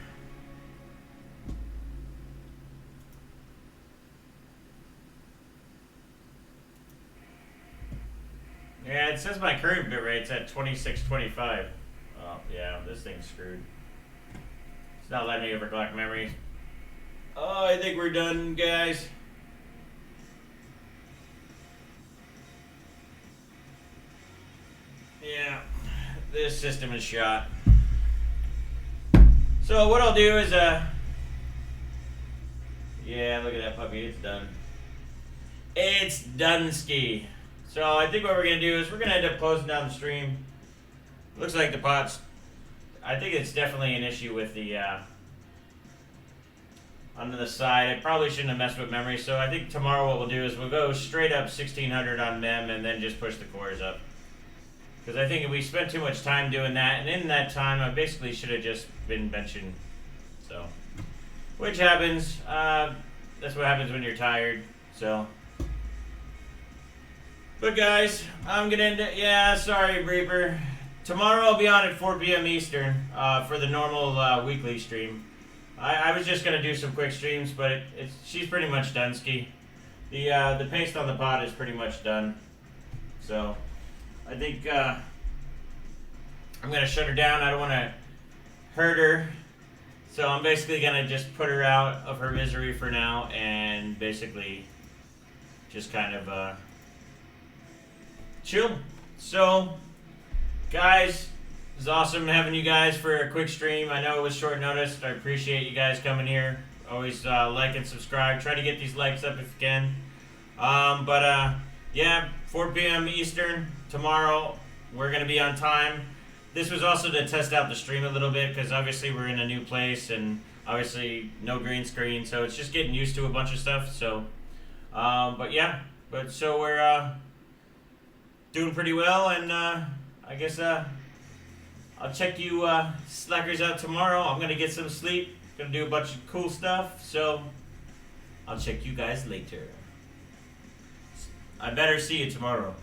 Yeah, it says my current bit rate's at 2625. Oh, yeah, this thing's screwed. It's not letting me overclock memory. Oh, I think we're done, guys. Yeah, this system is shot. So what I'll do is, yeah, look at that puppy, it's done. It's done ski. So I think what we're going to do is we're going to end up closing down the stream. Looks like the pot's, I think it's definitely an issue with the, on the side. I probably shouldn't have messed with memory. So I think tomorrow what we'll do is we'll go straight up 1600 on mem and then just push the cores up. Because I think we spent too much time doing that. And in that time, I basically should have just been benching. So, which happens. That's what happens when you're tired. So. But guys, I'm gonna end it. Yeah, sorry, Reaper. tomorrow I'll be on at 4 p.m. Eastern for the normal weekly stream. I was just gonna do some quick streams, but she's pretty much done, Ski. The paste on the pot is pretty much done. So I think I'm gonna shut her down. I don't want to hurt her, so I'm basically gonna just put her out of her misery for now, and basically just kind of chill. So, guys, it was awesome having you guys for a quick stream. I know it was short notice. I appreciate you guys coming here. Always like and subscribe. Try to get these likes up if you can. Yeah, 4 p.m. Eastern tomorrow. We're going to be on time. This was also to test out the stream a little bit because obviously we're in a new place and obviously no green screen. So it's just getting used to a bunch of stuff. So, so we're doing pretty well. And I guess I'll check you slackers out tomorrow. I'm going to get some sleep. Going to do a bunch of cool stuff. So I'll check you guys later. I better see you tomorrow.